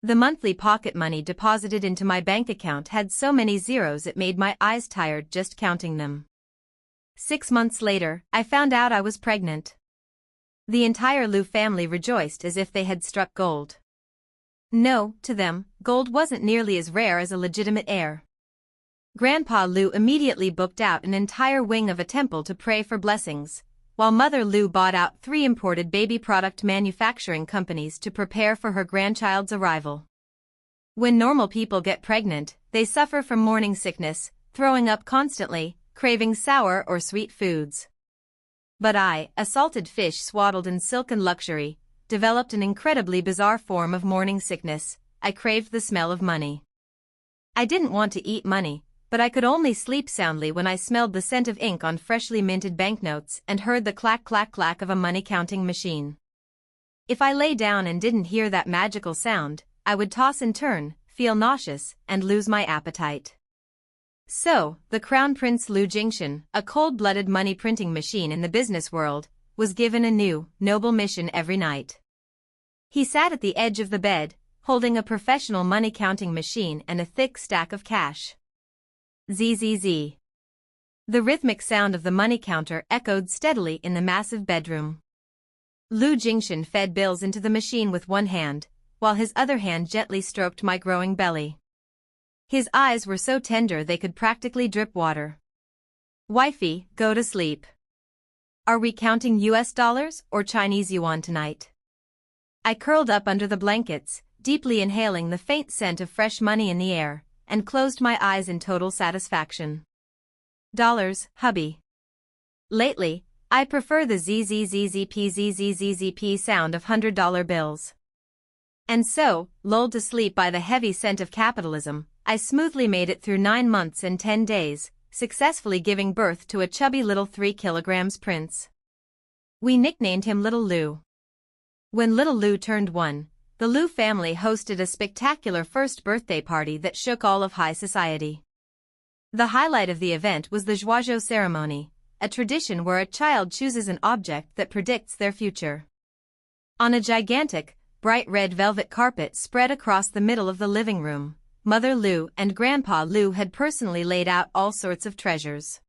The monthly pocket money deposited into my bank account had so many zeros it made my eyes tired just counting them. 6 months later, I found out I was pregnant. The entire Lu family rejoiced as if they had struck gold. No, to them, gold wasn't nearly as rare as a legitimate heir. Grandpa Lu immediately booked out an entire wing of a temple to pray for blessings, while Mother Lu bought out 3 imported baby product manufacturing companies to prepare for her grandchild's arrival. When normal people get pregnant, they suffer from morning sickness, throwing up constantly, craving sour or sweet foods. But I, a salted fish swaddled in silken luxury, developed an incredibly bizarre form of morning sickness. I craved the smell of money. I didn't want to eat money, but I could only sleep soundly when I smelled the scent of ink on freshly minted banknotes and heard the clack-clack-clack of a money-counting machine. If I lay down and didn't hear that magical sound, I would toss and turn, feel nauseous, and lose my appetite. So, the Crown Prince Lu Jingshan, a cold-blooded money-printing machine in the business world, was given a new, noble mission every night. He sat at the edge of the bed, holding a professional money-counting machine and a thick stack of cash. Zzz. The rhythmic sound of the money counter echoed steadily in the massive bedroom. Lu Jingshan fed bills into the machine with one hand, while his other hand gently stroked my growing belly. His eyes were so tender they could practically drip water. Wifey, go to sleep. Are we counting US dollars or Chinese yuan tonight? I curled up under the blankets, deeply inhaling the faint scent of fresh money in the air, and closed my eyes in total satisfaction. Dollars, hubby. Lately, I prefer the ZZZZP sound of $100 bills. And so, lulled to sleep by the heavy scent of capitalism, I smoothly made it through 9 months and 10 days, successfully giving birth to a chubby little 3 kilograms prince. We nicknamed him Little Lou. When Little Lou turned 1, the Lou family hosted a spectacular first birthday party that shook all of high society. The highlight of the event was the joyeux ceremony, a tradition where a child chooses an object that predicts their future. On a gigantic, bright red velvet carpet spread across the middle of the living room, Mother Lou and Grandpa Lou had personally laid out all sorts of treasures.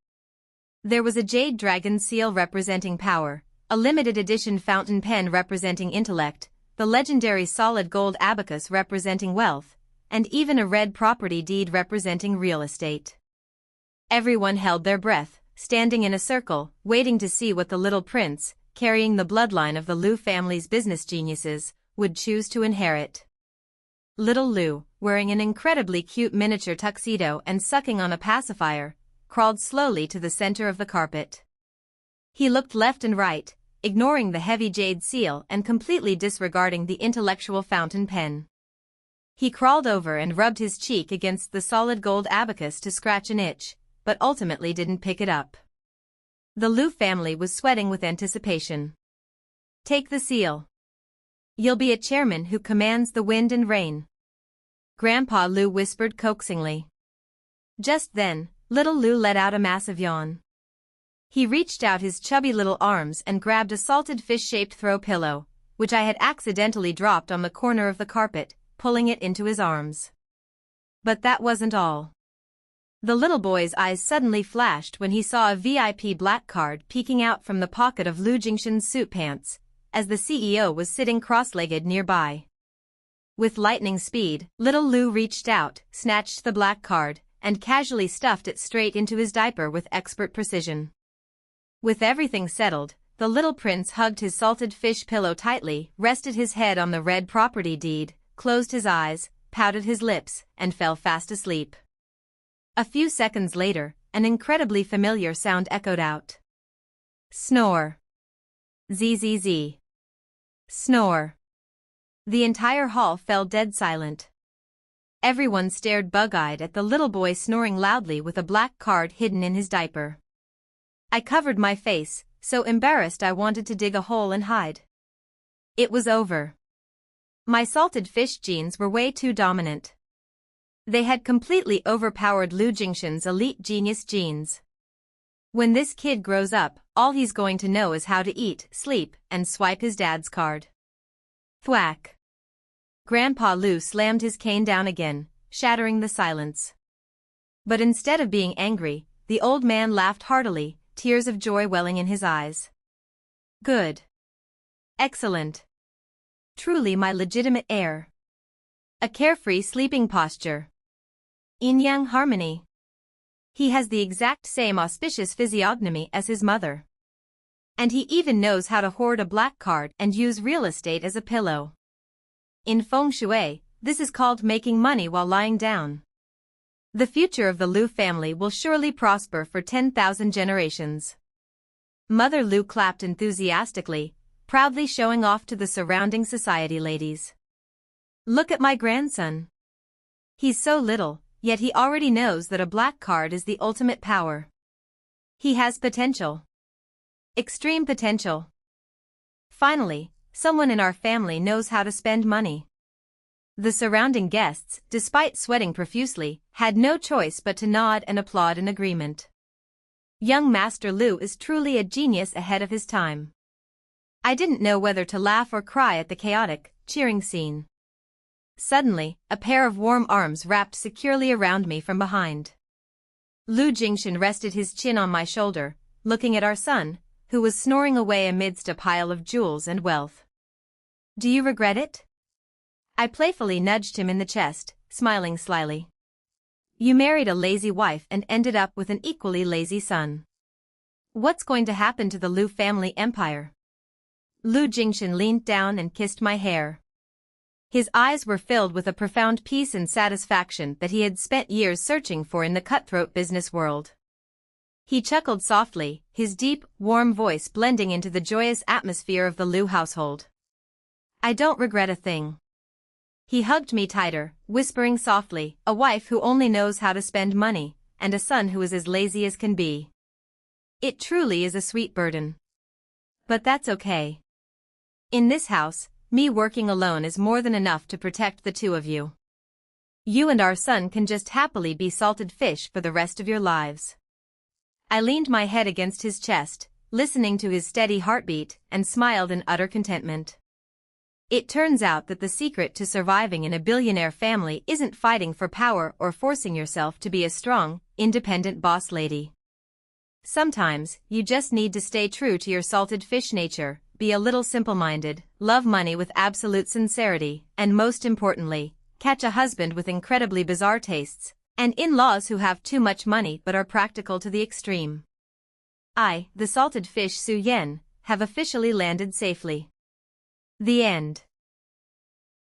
There was a jade dragon seal representing power, a limited edition fountain pen representing intellect, the legendary solid gold abacus representing wealth, and even a red property deed representing real estate. Everyone held their breath, standing in a circle, waiting to see what the little prince, carrying the bloodline of the Lou family's business geniuses, would choose to inherit. Little Lou, wearing an incredibly cute miniature tuxedo and sucking on a pacifier, crawled slowly to the center of the carpet. He looked left and right, ignoring the heavy jade seal and completely disregarding the intellectual fountain pen. He crawled over and rubbed his cheek against the solid gold abacus to scratch an itch, but ultimately didn't pick it up. The Lou family was sweating with anticipation. "Take the seal. You'll be a chairman who commands the wind and rain," Grandpa Lou whispered coaxingly. Just then, Little Lou let out a massive yawn. He reached out his chubby little arms and grabbed a salted fish-shaped throw pillow, which I had accidentally dropped on the corner of the carpet, pulling it into his arms. But that wasn't all. The little boy's eyes suddenly flashed when he saw a VIP black card peeking out from the pocket of Lu Jingshan's suit pants, as the CEO was sitting cross-legged nearby. With lightning speed, Little Lou reached out, snatched the black card, and casually stuffed it straight into his diaper with expert precision. With everything settled, the little prince hugged his salted fish pillow tightly, rested his head on the red property deed, closed his eyes, pouted his lips, and fell fast asleep. A few seconds later, an incredibly familiar sound echoed out. Snore. ZZZ. Snore. The entire hall fell dead silent. Everyone stared bug-eyed at the little boy snoring loudly with a black card hidden in his diaper. I covered my face, so embarrassed I wanted to dig a hole and hide. It was over. My salted fish genes were way too dominant. They had completely overpowered Lu Jingshan's elite genius genes. When this kid grows up, all he's going to know is how to eat, sleep, and swipe his dad's card. Thwack. Grandpa Lou slammed his cane down again, shattering the silence. But instead of being angry, the old man laughed heartily, tears of joy welling in his eyes. Good. Excellent. Truly my legitimate heir. A carefree sleeping posture. Yin-yang harmony. He has the exact same auspicious physiognomy as his mother. And he even knows how to hoard a black card and use real estate as a pillow. In feng shui, this is called making money while lying down. The future of the Lou family will surely prosper for 10,000 generations. Mother Lou clapped enthusiastically, proudly showing off to the surrounding society ladies. Look at my grandson. He's so little, yet he already knows that a black card is the ultimate power. He has potential. Extreme potential. Finally, someone in our family knows how to spend money. The surrounding guests, despite sweating profusely, had no choice but to nod and applaud in agreement. Young Master Lou is truly a genius ahead of his time. I didn't know whether to laugh or cry at the chaotic, cheering scene. Suddenly, a pair of warm arms wrapped securely around me from behind. Lu Jingshan rested his chin on my shoulder, looking at our son, who was snoring away amidst a pile of jewels and wealth. Do you regret it? I playfully nudged him in the chest, smiling slyly. You married a lazy wife and ended up with an equally lazy son. What's going to happen to the Lu family empire? Lu Jingshan leaned down and kissed my hair. His eyes were filled with a profound peace and satisfaction that he had spent years searching for in the cutthroat business world. He chuckled softly, his deep, warm voice blending into the joyous atmosphere of the Liu household. I don't regret a thing. He hugged me tighter, whispering softly, a wife who only knows how to spend money, and a son who is as lazy as can be. It truly is a sweet burden. But that's okay. In this house, me working alone is more than enough to protect the two of you. You and our son can just happily be salted fish for the rest of your lives. I leaned my head against his chest, listening to his steady heartbeat, and smiled in utter contentment. It turns out that the secret to surviving in a billionaire family isn't fighting for power or forcing yourself to be a strong, independent boss lady. Sometimes, you just need to stay true to your salted fish nature, be a little simple-minded, love money with absolute sincerity, and most importantly, catch a husband with incredibly bizarre tastes, and in-laws who have too much money but are practical to the extreme. I, the salted fish Su Yen, have officially landed safely. The end.